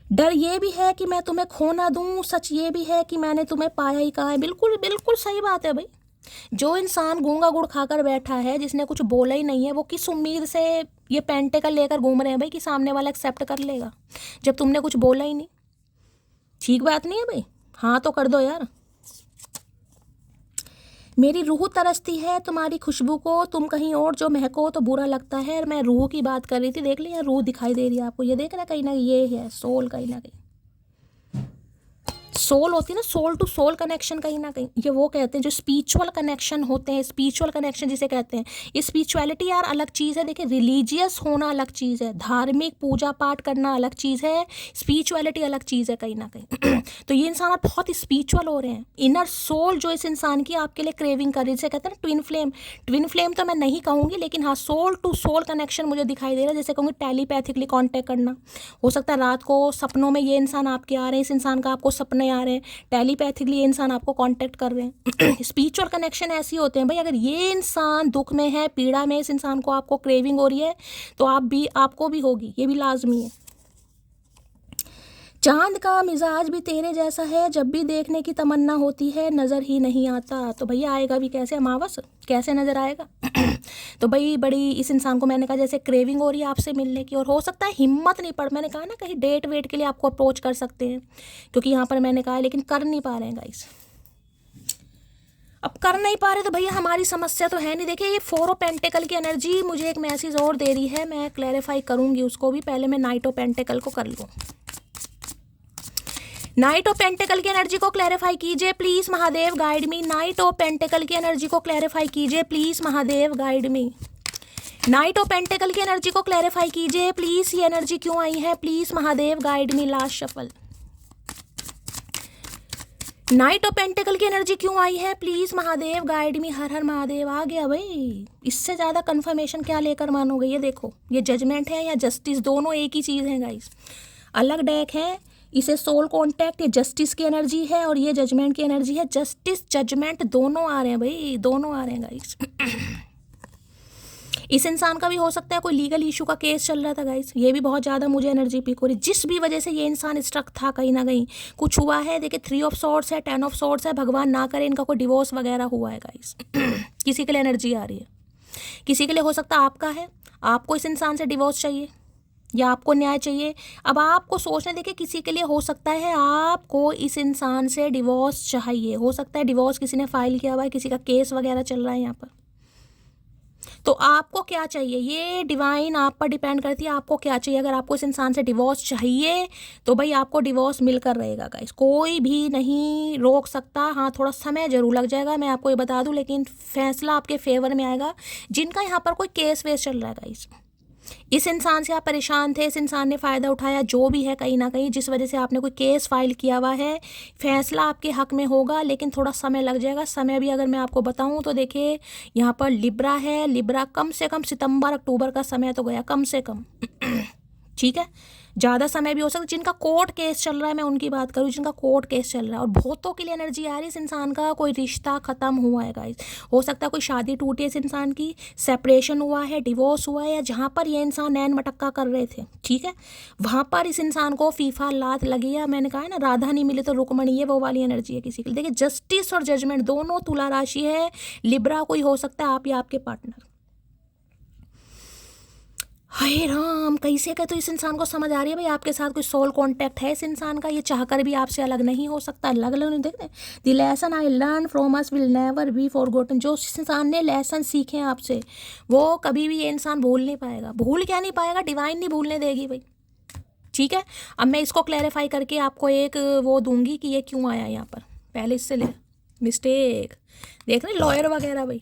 डर ये भी है कि मैं तुम्हें खो ना दूं, सच ये भी है कि मैंने तुम्हें पाया ही कहाँ है। बिल्कुल बिल्कुल सही बात है भाई। जो इंसान गूंगा गुड़ खाकर बैठा है, जिसने कुछ बोला ही नहीं है, वो किस उम्मीद से ये पेंटिकल लेकर घूम रहे हैं भाई कि सामने वाला एक्सेप्ट कर लेगा, जब तुमने कुछ बोला ही नहीं। ठीक बात नहीं है भाई, हाँ तो कर दो यार। मेरी रूह तरसती है तुम्हारी खुशबू को, तुम कहीं और जो महको तो बुरा लगता है। मैं रूह की बात कर रही थी, देख लिया रूह दिखाई दे रही है आपको, ये देख रहा है कहीं ना, ये है सोल, कहीं ना कहीं सोल होती है ना, सोल टू सोल कनेक्शन कहीं ना कहीं, ये वो कहते हैं जो स्पिरिचुअल कनेक्शन होते हैं, स्पिरिचुअल कनेक्शन जिसे कहते हैं। ये स्पिरिचुअलिटी यार अलग चीज़ है, देखिए रिलीजियस होना अलग चीज़ है, धार्मिक पूजा पाठ करना अलग चीज़ है, स्पिरिचुअलिटी अलग चीज़ है कहीं ना कहीं। तो ये इंसान आप बहुत स्पिरिचुअल हो रहे हैं। इनर सोल जो इस इंसान की आपके लिए क्रेविंग कर रही है, जिसे कहते हैं ना ट्विन फ्लेम। ट्विन फ्लेम तो मैं नहीं कहूँगी, लेकिन हाँ सोल टू सोल कनेक्शन मुझे दिखाई दे रहा है, जैसे कहूँगी टेलीपैथिकली कॉन्टैक्ट करना। हो सकता है रात को सपनों में ये इंसान आपके आ रहे हैं, इस इंसान का आपको सपने आ रहे हैं, टेलीपैथिकली ये इंसान आपको कांटेक्ट कर रहे हैं। स्पिरिचुअल कनेक्शन ऐसे होते हैं भाई, अगर ये इंसान दुख में है, पीड़ा में, इस इंसान को आपको क्रेविंग हो रही है, तो आपको भी होगी, ये भी लाजमी है। चांद का मिजाज भी तेरे जैसा है, जब भी देखने की तमन्ना होती है नज़र ही नहीं आता। तो भैया आएगा भी कैसे, अमावस कैसे नज़र आएगा। तो भाई बड़ी इस इंसान को मैंने कहा जैसे क्रेविंग हो रही है आपसे मिलने की, और हो सकता है हिम्मत नहीं पड़, मैंने कहा ना कहीं डेट वेट के लिए आपको अप्रोच कर सकते हैं, क्योंकि यहाँ पर मैंने कहा लेकिन कर नहीं पा रहे हैं गाइस। अब कर नहीं पा रहे तो भैया हमारी समस्या तो है नहीं। देखिए ये 4 ऑफ पेंटिकल की एनर्जी मुझे एक मैसेज और दे रही है, मैं क्लैरिफाई करूँगी उसको भी, पहले मैं नाइट ऑफ पेंटिकल को कर लूँ। नाइट ऑफ पेंटिकल की एनर्जी को क्लैरिफाई कीजिए please Mahadev, guide me. Night of pentacle की एनर्जी को क्लैरिफाई कीजिए please Mahadev, guide me. Night of pentacle की एनर्जी को क्लैरिफाई कीजिए प्लीज, ये एनर्जी क्यों आई है, please Mahadev guide me. Last shuffle. Night of pentacle की एनर्जी क्यों आई है, प्लीज महादेव गाइड मी। हर हर महादेव। आ गया भाई, इससे ज़्यादा कंफर्मेशन क्या लेकर मानोगे। ये देखो, ये जजमेंट है या जस्टिस, दोनों एक ही चीज़ है गाइस, अलग डेक है। इसे सोल कॉन्टैक्ट, ये जस्टिस की एनर्जी है, और ये जजमेंट की एनर्जी है। जस्टिस जजमेंट दोनों आ रहे हैं भाई, दोनों आ रहे हैं गाइस। इस इंसान का भी हो सकता है कोई लीगल इशू का केस चल रहा था गाइस, ये भी बहुत ज़्यादा मुझे एनर्जी पिक हो रही, जिस भी वजह से ये इंसान स्ट्रक था कहीं ना कहीं कुछ हुआ है। देखिए 3 ऑफ सॉर्ड्स है, 10 ऑफ सॉर्ड्स है, भगवान ना करे इनका कोई डिवोर्स वगैरह हुआ है गाइस। किसी के लिए एनर्जी आ रही है, किसी के लिए हो सकता है आपका है, आपको इस इंसान से डिवोर्स चाहिए या आपको न्याय चाहिए। अब आपको सोचने देखिए, किसी के लिए हो सकता है आपको इस इंसान से डिवोर्स चाहिए, हो सकता है डिवोर्स किसी ने फाइल किया हुआ है, किसी का केस वगैरह चल रहा है यहाँ पर। तो आपको क्या चाहिए, ये डिवाइन आप पर डिपेंड करती है, आपको क्या चाहिए। अगर आपको इस इंसान से डिवोर्स चाहिए तो भाई आपको डिवोर्स मिलकर रहेगा गाइस, कोई भी नहीं रोक सकता। हाँ थोड़ा समय जरूर लग जाएगा, मैं आपको ये बता दूं, लेकिन फैसला आपके फेवर में आएगा। जिनका यहाँ पर कोई केस वेस चल रहा है गाइस, इस इंसान से आप परेशान थे, इस इंसान ने फ़ायदा उठाया, जो भी है कहीं ना कहीं, जिस वजह से आपने कोई केस फाइल किया हुआ है, फैसला आपके हक में होगा, लेकिन थोड़ा समय लग जाएगा। समय भी अगर मैं आपको बताऊं तो देखिए यहाँ पर लिब्रा है, लिब्रा कम से कम सितंबर अक्टूबर का समय तो गया, कम से कम। ठीक है, ज़्यादा समय भी हो सकता है। जिनका कोर्ट केस चल रहा है, मैं उनकी बात करूँ, जिनका कोर्ट केस चल रहा है, और बहुतों के लिए एनर्जी आ रही है इस इंसान का कोई रिश्ता ख़त्म हुआ है गाइस। हो सकता है कोई शादी टूटी है इस इंसान की, सेपरेशन हुआ है, डिवोर्स हुआ है, या जहाँ पर ये इंसान नैन मटक्का कर रहे थे, ठीक है, वहाँ पर इस इंसान को फीफा लात लगी है। मैंने कहा है ना, राधा नहीं मिले तो रुकमणी, ये वो वाली एनर्जी है किसी के लिए। देखिए जस्टिस और जजमेंट दोनों तुला राशि है। लिब्रा कोई हो सकता है आप या आपके पार्टनर। हाय राम, कैसे का तो इस इंसान को समझ आ रही है भाई आपके साथ कोई सोल कांटेक्ट है इस इंसान का, ये चाहकर भी आपसे अलग नहीं हो सकता। अलग अलग नहीं देखते, the lesson I learn from us will never be forgotten. जो इस इंसान ने लेसन सीखे हैं आपसे, वो कभी भी ये इंसान भूल नहीं पाएगा। भूल क्या नहीं पाएगा, डिवाइन नहीं भूलने देगी भाई। ठीक है, अब मैं इसको क्लैरिफाई करके आपको एक वो दूंगी कि ये क्यों आया यहाँ पर। पहले इससे ले मिस्टेक देख रहे लॉयर वगैरह भाई।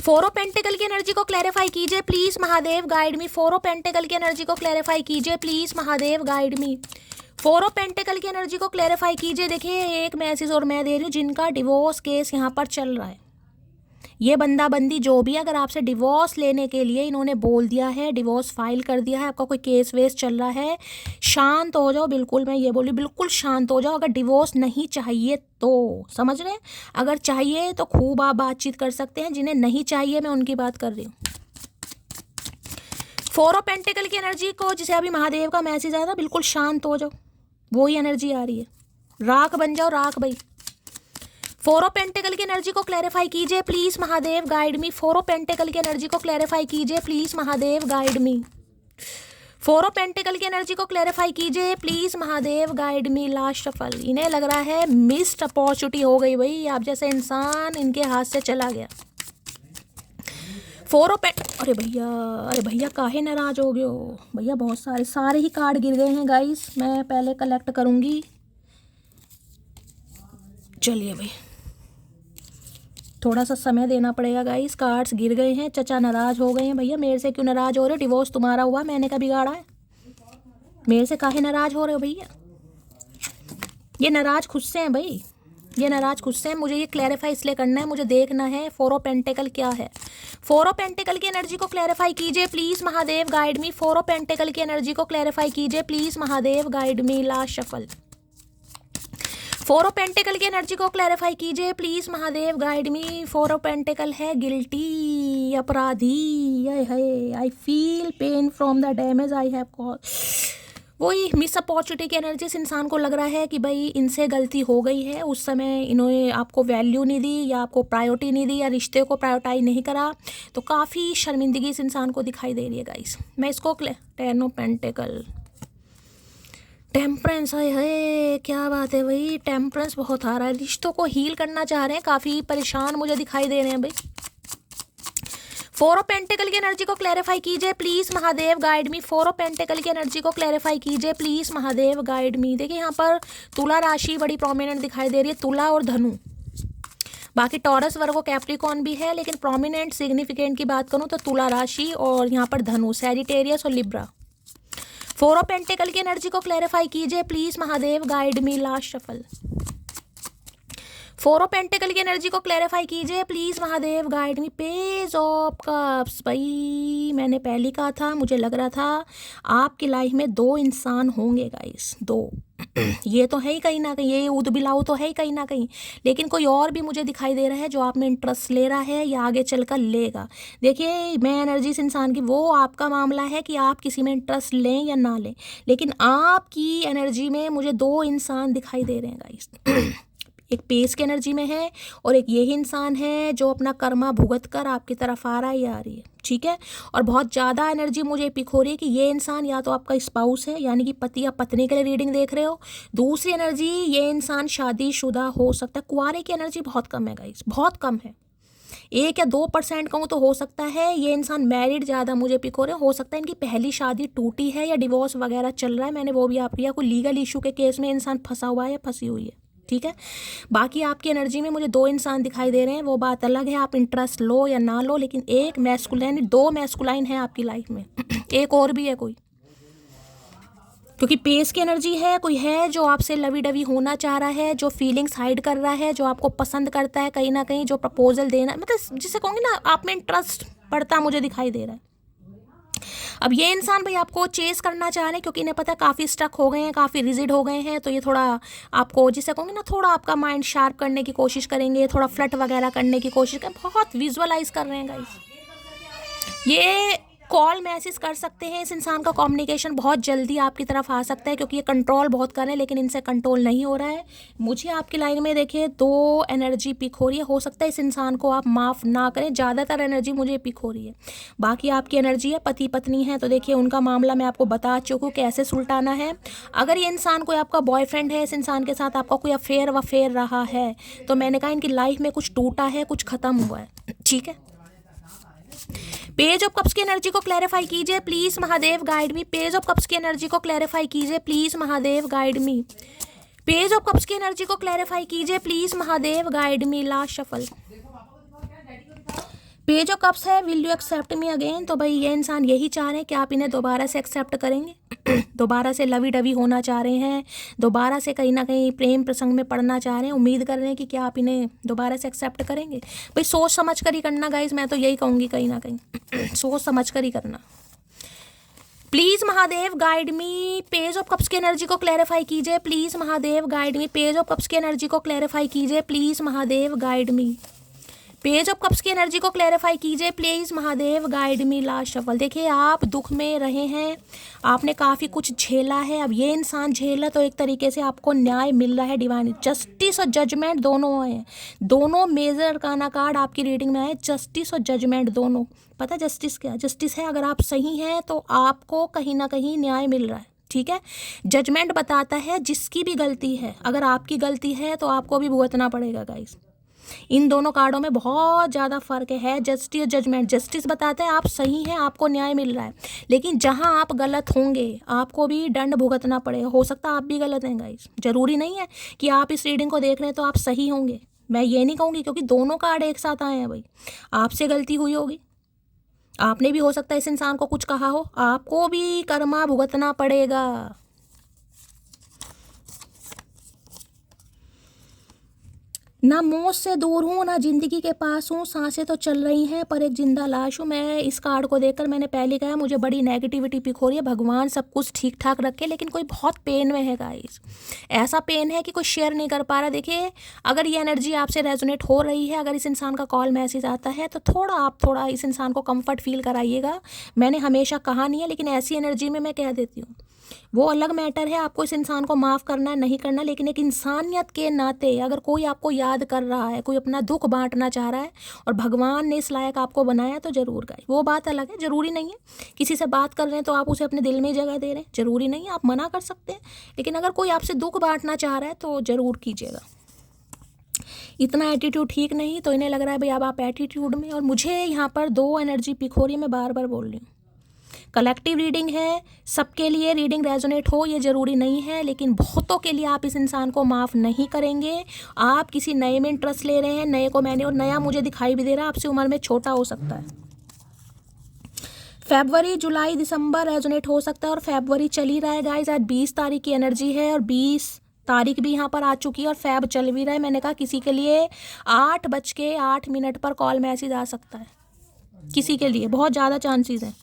फोर ऑफ पेंटिकल की एनर्जी को क्लैरिफाई कीजिए please Mahadev guide me. Four of pentacle की एनर्जी को क्लैरिफाई कीजिए please Mahadev guide me. Four of pentacle की एनर्जी को क्लैरिफाई कीजिए। देखिए एक मैसेज और मैं दे रही हूँ, जिनका डिवोर्स केस यहाँ पर चल रहा है, ये बंदा बंदी जो भी, अगर आपसे डिवोर्स लेने के लिए इन्होंने बोल दिया है, डिवोर्स फाइल कर दिया है, आपका कोई केस वेस चल रहा है, शांत हो जाओ। बिल्कुल मैं ये बोली, बिल्कुल शांत हो जाओ। अगर डिवोर्स नहीं चाहिए तो, समझ रहे हैं, अगर चाहिए तो खूब आप बातचीत कर सकते हैं, जिन्हें नहीं चाहिए मैं उनकी बात कर रही हूँ। फोर ऑफ पेंटिकल की एनर्जी को, जिसे अभी महादेव का मैसेज आया था, बिल्कुल शांत हो जाओ, वही एनर्जी आ रही है। राख बन जाओ, राख भाई। फोर ऑफ पेंटिकल की एनर्जी को क्लैरिफाई कीजिए please Mahadev guide me. Four of pentacle की एनर्जी को क्लैरिफाई कीजिए please Mahadev guide me. Four of pentacle की एनर्जी को क्लैरिफाई कीजिए please Mahadev guide me. Last shuffle. इन्हें लग रहा है मिस्ड अपॉर्चुनिटी हो गई भाई, आप जैसे इंसान इनके हाथ से चला गया। फोर ऑफ अरे भैया काहे नाराज हो गए हो भैया? बहुत सारे ही कार्ड गिर गए हैं गाइस, मैं पहले कलेक्ट करूंगी। चलिए भाई, थोड़ा सा समय देना पड़ेगा गाइस, कार्ड्स गिर गए हैं। चचा नाराज हो गए हैं। भैया मेरे से क्यों नाराज हो रहे हो? डिवोर्स तुम्हारा हुआ, मैंने क्या बिगाड़ा है? मेरे से काहे नाराज हो रहे हो भैया? ये नाराज खुद से हैं भाई, ये नाराज खुद से हैं। मुझे ये क्लैरिफाई इसलिए करना है, मुझे देखना है फोर ऑफ पेंटिकल क्या है। फोर ऑफ पेंटिकल की एनर्जी को क्लैरिफाई कीजिए please Mahadev guide me. Four of pentacle की एनर्जी को क्लैरिफाई कीजिए please Mahadev guide me. Last shuffle. Four of pentacle की एनर्जी को क्लैरिफाई कीजिए please Mahadev guide me. Four of pentacle है गिल्टी, अपराधी। I feel pain from the damage I have cause. वही miss opportunity की एनर्जी से इंसान को लग रहा है कि भाई इनसे गलती हो गई है, उस समय इन्होंने आपको वैल्यू नहीं दी या आपको प्रायोरिटी नहीं दी या रिश्ते को प्रायोरिटाइज नहीं करा, तो काफ़ी शर्मिंदगी इस इंसान को दिखाई दे रही है गाइस। मैं इसको टेन ऑफ पेंटिकल, टेम्परेंस, है क्या बात है भाई, टेम्परेंस बहुत आ रहा है। रिश्तों को हील करना चाह रहे हैं, काफ़ी परेशान मुझे दिखाई दे रहे हैं भाई। फोर ऑफ पेंटिकल की एनर्जी को क्लैरिफाई कीजिए please Mahadev guide me. Four of pentacle की एनर्जी को क्लैरिफाई कीजिए प्लीज महादेव गाइड मी। देखिए यहाँ पर तुला राशि बड़ी प्रोमिनेंट दिखाई दे रही है, तुला और धनु। बाकी टॉरस, वर्गो, कैप्रिकॉर्न भी है, लेकिन प्रोमिनेंट सिग्निफिकेंट की बात करूँ तो तुला राशि और यहाँ पर धनु, सैजिटेरियस और लिब्रा। फोर ऑफ पेंटिकल की एनर्जी को क्लैरिफाई कीजिए please Mahadev guide me. Last shuffle. Four of pentacle की एनर्जी को क्लैरिफाई कीजिए please Mahadev guide me. Page of cups. भाई मैंने पहले कहा था, मुझे लग रहा था आपकी लाइफ में दो इंसान होंगे गाइस, दो। ये तो है ही कहीं ना कहीं, ये ऊद बिलाऊ तो है ही कहीं ना कहीं, लेकिन कोई और भी मुझे दिखाई दे रहा है जो आप में इंटरेस्ट ले रहा है या आगे चलकर लेगा। देखिए मैं एनर्जी से इंसान की, वो आपका मामला है कि आप किसी में इंटरेस्ट लें या ना लें, लेकिन आपकी एनर्जी में मुझे दो इंसान दिखाई दे रहे हैं गाइस। एक पेस की एनर्जी में है और एक यही इंसान है जो अपना कर्मा भुगत कर आपकी तरफ आ रहा है या आ रही है, ठीक है। और बहुत ज़्यादा एनर्जी मुझे पिक हो रही है कि ये इंसान या तो आपका स्पाउस है, यानी कि पति या पत्नी के लिए रीडिंग देख रहे हो। दूसरी एनर्जी, ये इंसान शादीशुदा हो सकता है। कुंवारे की एनर्जी बहुत कम है गाइस, बहुत कम है। 1 या 2% कहूँ तो हो सकता है। ये इंसान मैरिड ज़्यादा मुझे पिक हो रहे हैं। हो सकता है इनकी पहली शादी टूटी है या डिवोर्स वगैरह चल रहा है, मैंने वो भी आप किया। कोई लीगल इशू के केस में इंसान फंसा हुआ है या फंसी हुई है, ठीक है। बाकी आपकी एनर्जी में मुझे दो इंसान दिखाई दे रहे हैं, वो बात अलग है, आप इंटरेस्ट लो या ना लो, लेकिन एक मैस्कुलाइन, दो मैस्कुलाइन है आपकी लाइफ में। एक और भी है कोई, क्योंकि पेस की एनर्जी है। कोई है जो आपसे लवी डवी होना चाह रहा है, जो फीलिंग्स हाइड कर रहा है, जो आपको पसंद करता है कहीं ना कहीं, जो प्रपोजल देना, मतलब जिसे कहूँगी ना आप में इंटरेस्ट पड़ता मुझे दिखाई दे रहा है। अब ये इंसान भाई आपको चेस करना चाह रहे हैं, क्योंकि इन्हें पता है काफ़ी स्टक हो गए हैं, काफ़ी रिजिड हो गए हैं, तो ये थोड़ा आपको, जिसे कहूँगी ना, थोड़ा आपका माइंड शार्प करने की कोशिश करेंगे, थोड़ा फ्लट वगैरह करने की कोशिश करें। बहुत विजुअलाइज कर रहे हैं गाइस। ये कॉल मैसेज कर सकते हैं, इस इंसान का कम्युनिकेशन बहुत जल्दी आपकी तरफ आ सकता है, क्योंकि ये कंट्रोल बहुत कर रहे हैं, लेकिन इनसे कंट्रोल नहीं हो रहा है। मुझे आपकी लाइन में देखिए दो एनर्जी पिक हो रही है। हो सकता है इस इंसान को आप माफ़ ना करें, ज़्यादातर एनर्जी मुझे पिक हो रही है। बाकी आपकी एनर्जी है पति पत्नी है, तो देखिए उनका मामला मैं आपको बता चुकी हूँ कैसे सुलटाना है। अगर ये इंसान कोई आपका बॉयफ्रेंड है, इस इंसान के साथ आपका कोई अफेयर वफेयर रहा है, तो मैंने कहा इनकी लाइफ में कुछ टूटा है, कुछ ख़त्म हुआ है, ठीक है। पेज ऑफ कप्स की एनर्जी को क्लैरिफाई कीजिए please Mahadev guide me. Page of cups की एनर्जी को क्लैरिफाई कीजिए please Mahadev guide me. Page of cups की एनर्जी को क्लैरिफाई कीजिए please Mahadev guide me. Last shuffle. Page of cups है, will you accept me again. तो भाई ये इंसान यही चाह रहे हैं कि आप इन्हें दोबारा से एक्सेप्ट करेंगे, दोबारा से लवी डवी होना चाह रहे हैं, दोबारा से कहीं ना कहीं प्रेम प्रसंग में पड़ना चाह रहे हैं, उम्मीद कर रहे हैं कि क्या आप इन्हें दोबारा से एक्सेप्ट करेंगे। भाई सोच समझ कर ही करना गाइज, मैं तो यही कहूँगी कहीं ना कहीं सोच समझ कर ही करना। Please Mahadev guide me, page of cups की एनर्जी को क्लैरिफाई कीजिए। Please Mahadev guide me, page of cups की एनर्जी को क्लैरिफाई कीजिए। Please Mahadev guide me, page of cups की एनर्जी को क्लैरिफाई कीजिए। Please Mahadev guide me. Last shuffle. देखिए आप दुख में रहे हैं, आपने काफ़ी कुछ झेला है, अब ये इंसान झेला तो एक तरीके से आपको न्याय मिल रहा है। डिवाइन जस्टिस और जजमेंट दोनों आए, दोनों मेजर अरकाना कार्ड आपकी रीडिंग में आए, जस्टिस और जजमेंट दोनों। पता जस्टिस क्या? जस्टिस है अगर आप सही हैं तो आपको कहीं ना कहीं न्याय मिल रहा है, ठीक है। जजमेंट बताता है जिसकी भी गलती है, अगर आपकी गलती है तो आपको भी भुगतना पड़ेगा गाइस। इन दोनों कार्डों में बहुत ज़्यादा फर्क है। जस्टिस जजमेंट, जस्टिस बताता है आप सही हैं, आपको न्याय मिल रहा है, लेकिन जहां आप गलत होंगे आपको भी दंड भुगतना पड़ेगा। हो सकता है आप भी गलत हैं गाइस, जरूरी नहीं है कि आप इस रीडिंग को देख रहे हैं तो आप सही होंगे, मैं ये नहीं कहूँगी, क्योंकि दोनों कार्ड एक साथ आए हैं। भाई आपसे गलती हुई होगी, आपने भी हो सकता है इस इंसान को कुछ कहा हो, आपको भी कर्मा भुगतना पड़ेगा। ना मौत से दूर हूँ ना जिंदगी के पास हूँ, सांसें तो चल रही हैं पर एक जिंदा लाश हूँ। मैं इस कार्ड को देखकर मैंने पहले कहा मुझे बड़ी नेगेटिविटी पिक हो रही है। भगवान सब कुछ ठीक ठाक रखे, लेकिन कोई बहुत पेन में है गाइस, ऐसा पेन है कि कोई शेयर नहीं कर पा रहा। देखिए अगर ये एनर्जी आपसे रेजोनेट हो रही है, अगर इस इंसान का कॉल मैसेज आता है तो आप थोड़ा इस इंसान को कंफर्ट फील कराइएगा। मैंने हमेशा कहा नहीं है, लेकिन ऐसी एनर्जी में मैं कह देती हूँ। वो अलग मैटर है, आपको इस इंसान को माफ़ करना है नहीं करना, लेकिन एक इंसानियत के नाते अगर कोई आपको याद कर रहा है, कोई अपना दुख बांटना चाह रहा है और भगवान ने इस लायक आपको बनाया तो ज़रूर गाइस, वो बात अलग है। ज़रूरी नहीं है किसी से बात कर रहे हैं तो आप उसे अपने दिल में जगह दे रहे हैं, ज़रूरी नहीं है, आप मना कर सकते हैं, लेकिन अगर कोई आपसे दुख बांटना चाह रहा है तो ज़रूर कीजिएगा। इतना एटीट्यूड ठीक नहीं, तो इन्हें लग रहा है भाई अब आप एटीट्यूड में। और मुझे यहाँ पर दो एनर्जी पिक हो रही है, मैं बार बार बोल रही हूँ। कलेक्टिव रीडिंग है, सबके लिए रीडिंग रेजोनेट हो ये ज़रूरी नहीं है, लेकिन बहुतों के लिए आप इस इंसान को माफ़ नहीं करेंगे। आप किसी नए में इंटरेस्ट ले रहे हैं, नए को मैंने, और नया मुझे दिखाई भी दे रहा है आपसे उम्र में छोटा हो सकता है। फरवरी जुलाई दिसंबर रेजोनेट हो सकता है, और फरवरी चल ही रहा है गाइस। आज 20 तारीख की एनर्जी है और 20 तारीख भी यहाँ पर आ चुकी है और फैब चल भी रहा है। मैंने कहा किसी के लिए 8:08 पर कॉल मैसेज आ सकता है, किसी के लिए बहुत ज़्यादा चांसेस हैं।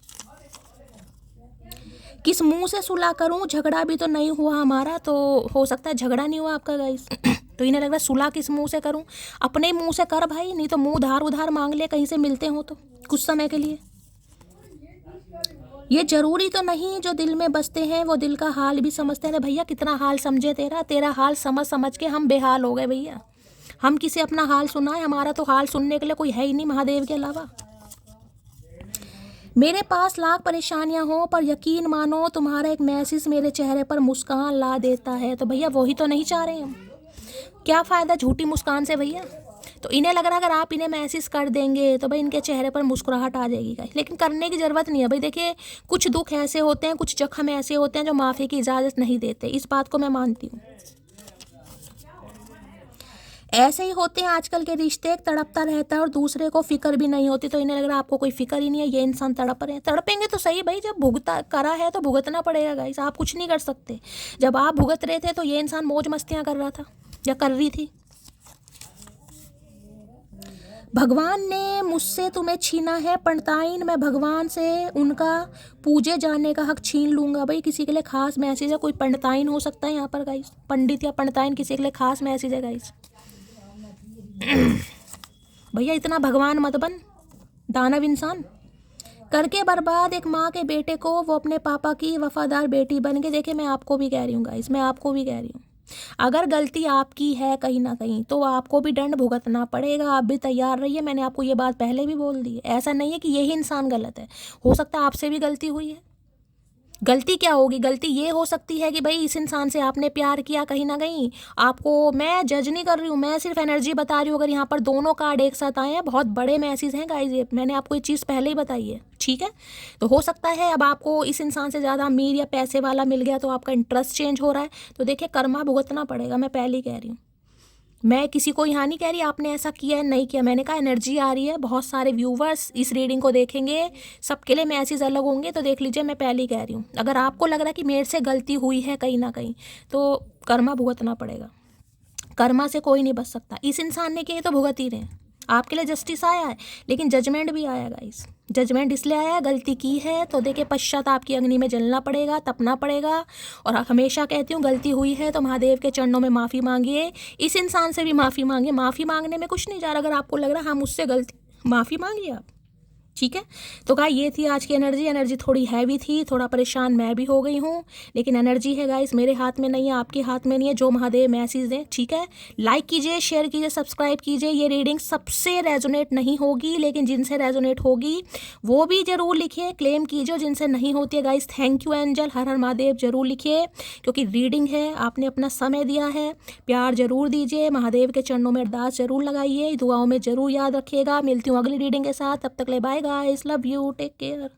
किस मुंह से सुलह करूं, झगड़ा भी तो नहीं हुआ हमारा, तो हो सकता है झगड़ा नहीं हुआ आपका गाइस तो इन्हें लग रहा है सुलह किस मुंह से करूं, अपने मुंह से कर भाई, नहीं तो मुंह उधार मांग ले, कहीं से मिलते हो तो कुछ समय के लिए। ये जरूरी तो नहीं जो दिल में बसते हैं वो दिल का हाल भी समझते हैं। भैया कितना हाल समझे, तेरा हाल समझ के हम बेहाल हो गए भैया। हम किसी अपना हाल सुनाए, हमारा तो हाल सुनने के लिए कोई है ही नहीं महादेव के अलावा। मेरे पास लाख परेशानियां हो पर यकीन मानो तुम्हारा एक मैसेज मेरे चेहरे पर मुस्कान ला देता है। तो भैया वही तो नहीं चाह रहे हम, क्या फ़ायदा झूठी मुस्कान से भैया। तो इन्हें लग रहा है अगर आप इन्हें मैसेज कर देंगे तो भाई इनके चेहरे पर मुस्कुराहट आ जाएगी गाइस, लेकिन करने की ज़रूरत नहीं है भाई। देखिए कुछ दुख ऐसे होते हैं, कुछ जख्म ऐसे होते हैं जो माफ़ी की इजाज़त नहीं देते, इस बात को मैं मानती हूँ। ऐसे ही होते हैं आजकल के रिश्ते, एक तड़पता रहता है और दूसरे को फिक्र भी नहीं होती। तो इन्हें लग रहा है आपको कोई फिक्र ही नहीं है, ये इंसान तड़प रहे हैं। तड़पेंगे तो सही भाई, जब भुगता करा है तो भुगतना पड़ेगा गाइस, आप कुछ नहीं कर सकते। जब आप भुगत रहे थे तो ये इंसान मौज मस्तियाँ कर रहा था या कर रही थी। भगवान ने मुझसे तुम्हें छीना है पंडिताइन, मैं भगवान से उनका पूजे जाने का हक छीन लूंगा। भाई किसी के लिए खास मैसेज है, कोई पंडिताइन हो सकता है यहाँ पर गाइस, पंडित या पंडिताइन किसी के लिए खास मैसेज है गाइस। भैया इतना भगवान मत बन, दानव इंसान करके बर्बाद एक माँ के बेटे को, वो अपने पापा की वफादार बेटी बन के। देखिए मैं आपको भी कह रही हूँ गाइस, मैं आपको भी कह रही हूँ, अगर गलती आपकी है कहीं ना कहीं तो आपको भी दंड भुगतना पड़ेगा, आप भी तैयार रहिए। मैंने आपको ये बात पहले भी बोल दी है, ऐसा नहीं है कि यही इंसान गलत है, हो सकता है आपसे भी गलती हुई है। गलती क्या होगी, गलती ये हो सकती है कि भाई इस इंसान से आपने प्यार किया, कहीं ना कहीं आपको, मैं जज नहीं कर रही हूँ, मैं सिर्फ एनर्जी बता रही हूँ। अगर यहाँ पर दोनों कार्ड एक साथ आए हैं, बहुत बड़े मैसेज हैं गाइस, ये मैंने आपको ये चीज़ पहले ही बताई है, ठीक है। तो हो सकता है अब आपको इस इंसान से ज़्यादा अमीर या पैसे वाला मिल गया तो आपका इंटरेस्ट चेंज हो रहा है, तो देखिए कर्मा भुगतना पड़ेगा, मैं पहले ही कह रही हूँ। मैं किसी को यहाँ नहीं कह रही आपने ऐसा किया है नहीं किया, मैंने कहा एनर्जी आ रही है, बहुत सारे व्यूवर्स इस रीडिंग को देखेंगे, सबके लिए मैसेज अलग होंगे, तो देख लीजिए मैं पहले ही कह रही हूँ। अगर आपको लग रहा है कि मेरे से गलती हुई है कहीं ना कहीं, तो कर्मा भुगतना पड़ेगा। कर्मा से कोई नहीं बच सकता। इस इंसान ने किए तो भुगत ही रहे हैं। आपके लिए जस्टिस आया है, लेकिन जजमेंट भी आया गाइस। जजमेंट इसलिए आया है, गलती की है तो देखिए पश्चाताप की अग्नि में जलना पड़ेगा, तपना पड़ेगा। और हमेशा कहती हूँ गलती हुई है तो महादेव के चरणों में माफ़ी मांगिए, इस इंसान से भी माफ़ी मांगिए। माफ़ी मांगने में कुछ नहीं जा रहा, अगर आपको लग रहा है हाँ मुझसे गलती, माफ़ी मांगिए आप, ठीक है। तो गाइस ये थी आज की एनर्जी थोड़ी हैवी थी, थोड़ा परेशान मैं भी हो गई हूँ, लेकिन एनर्जी है गाइस मेरे हाथ में नहीं है, आपके हाथ में नहीं है, जो महादेव मैसेज दें, ठीक है। लाइक कीजिए, शेयर कीजिए, सब्सक्राइब कीजिए। ये रीडिंग सबसे रेजोनेट नहीं होगी, लेकिन जिनसे रेजोनेट होगी वो भी जरूर लिखिए, क्लेम कीजिए। जिनसे नहीं होती है गाइस, थैंक यू एंजल, हर हर महादेव जरूर लिखिए, क्योंकि रीडिंग है, आपने अपना समय दिया है, प्यार जरूर दीजिए, महादेव के चरणों में अरदास जरूर लगाइए, दुआओं में जरूर याद रखिएगा। मिलती हूँ अगली रीडिंग के साथ, तब तक ले bye guys, love you, take care.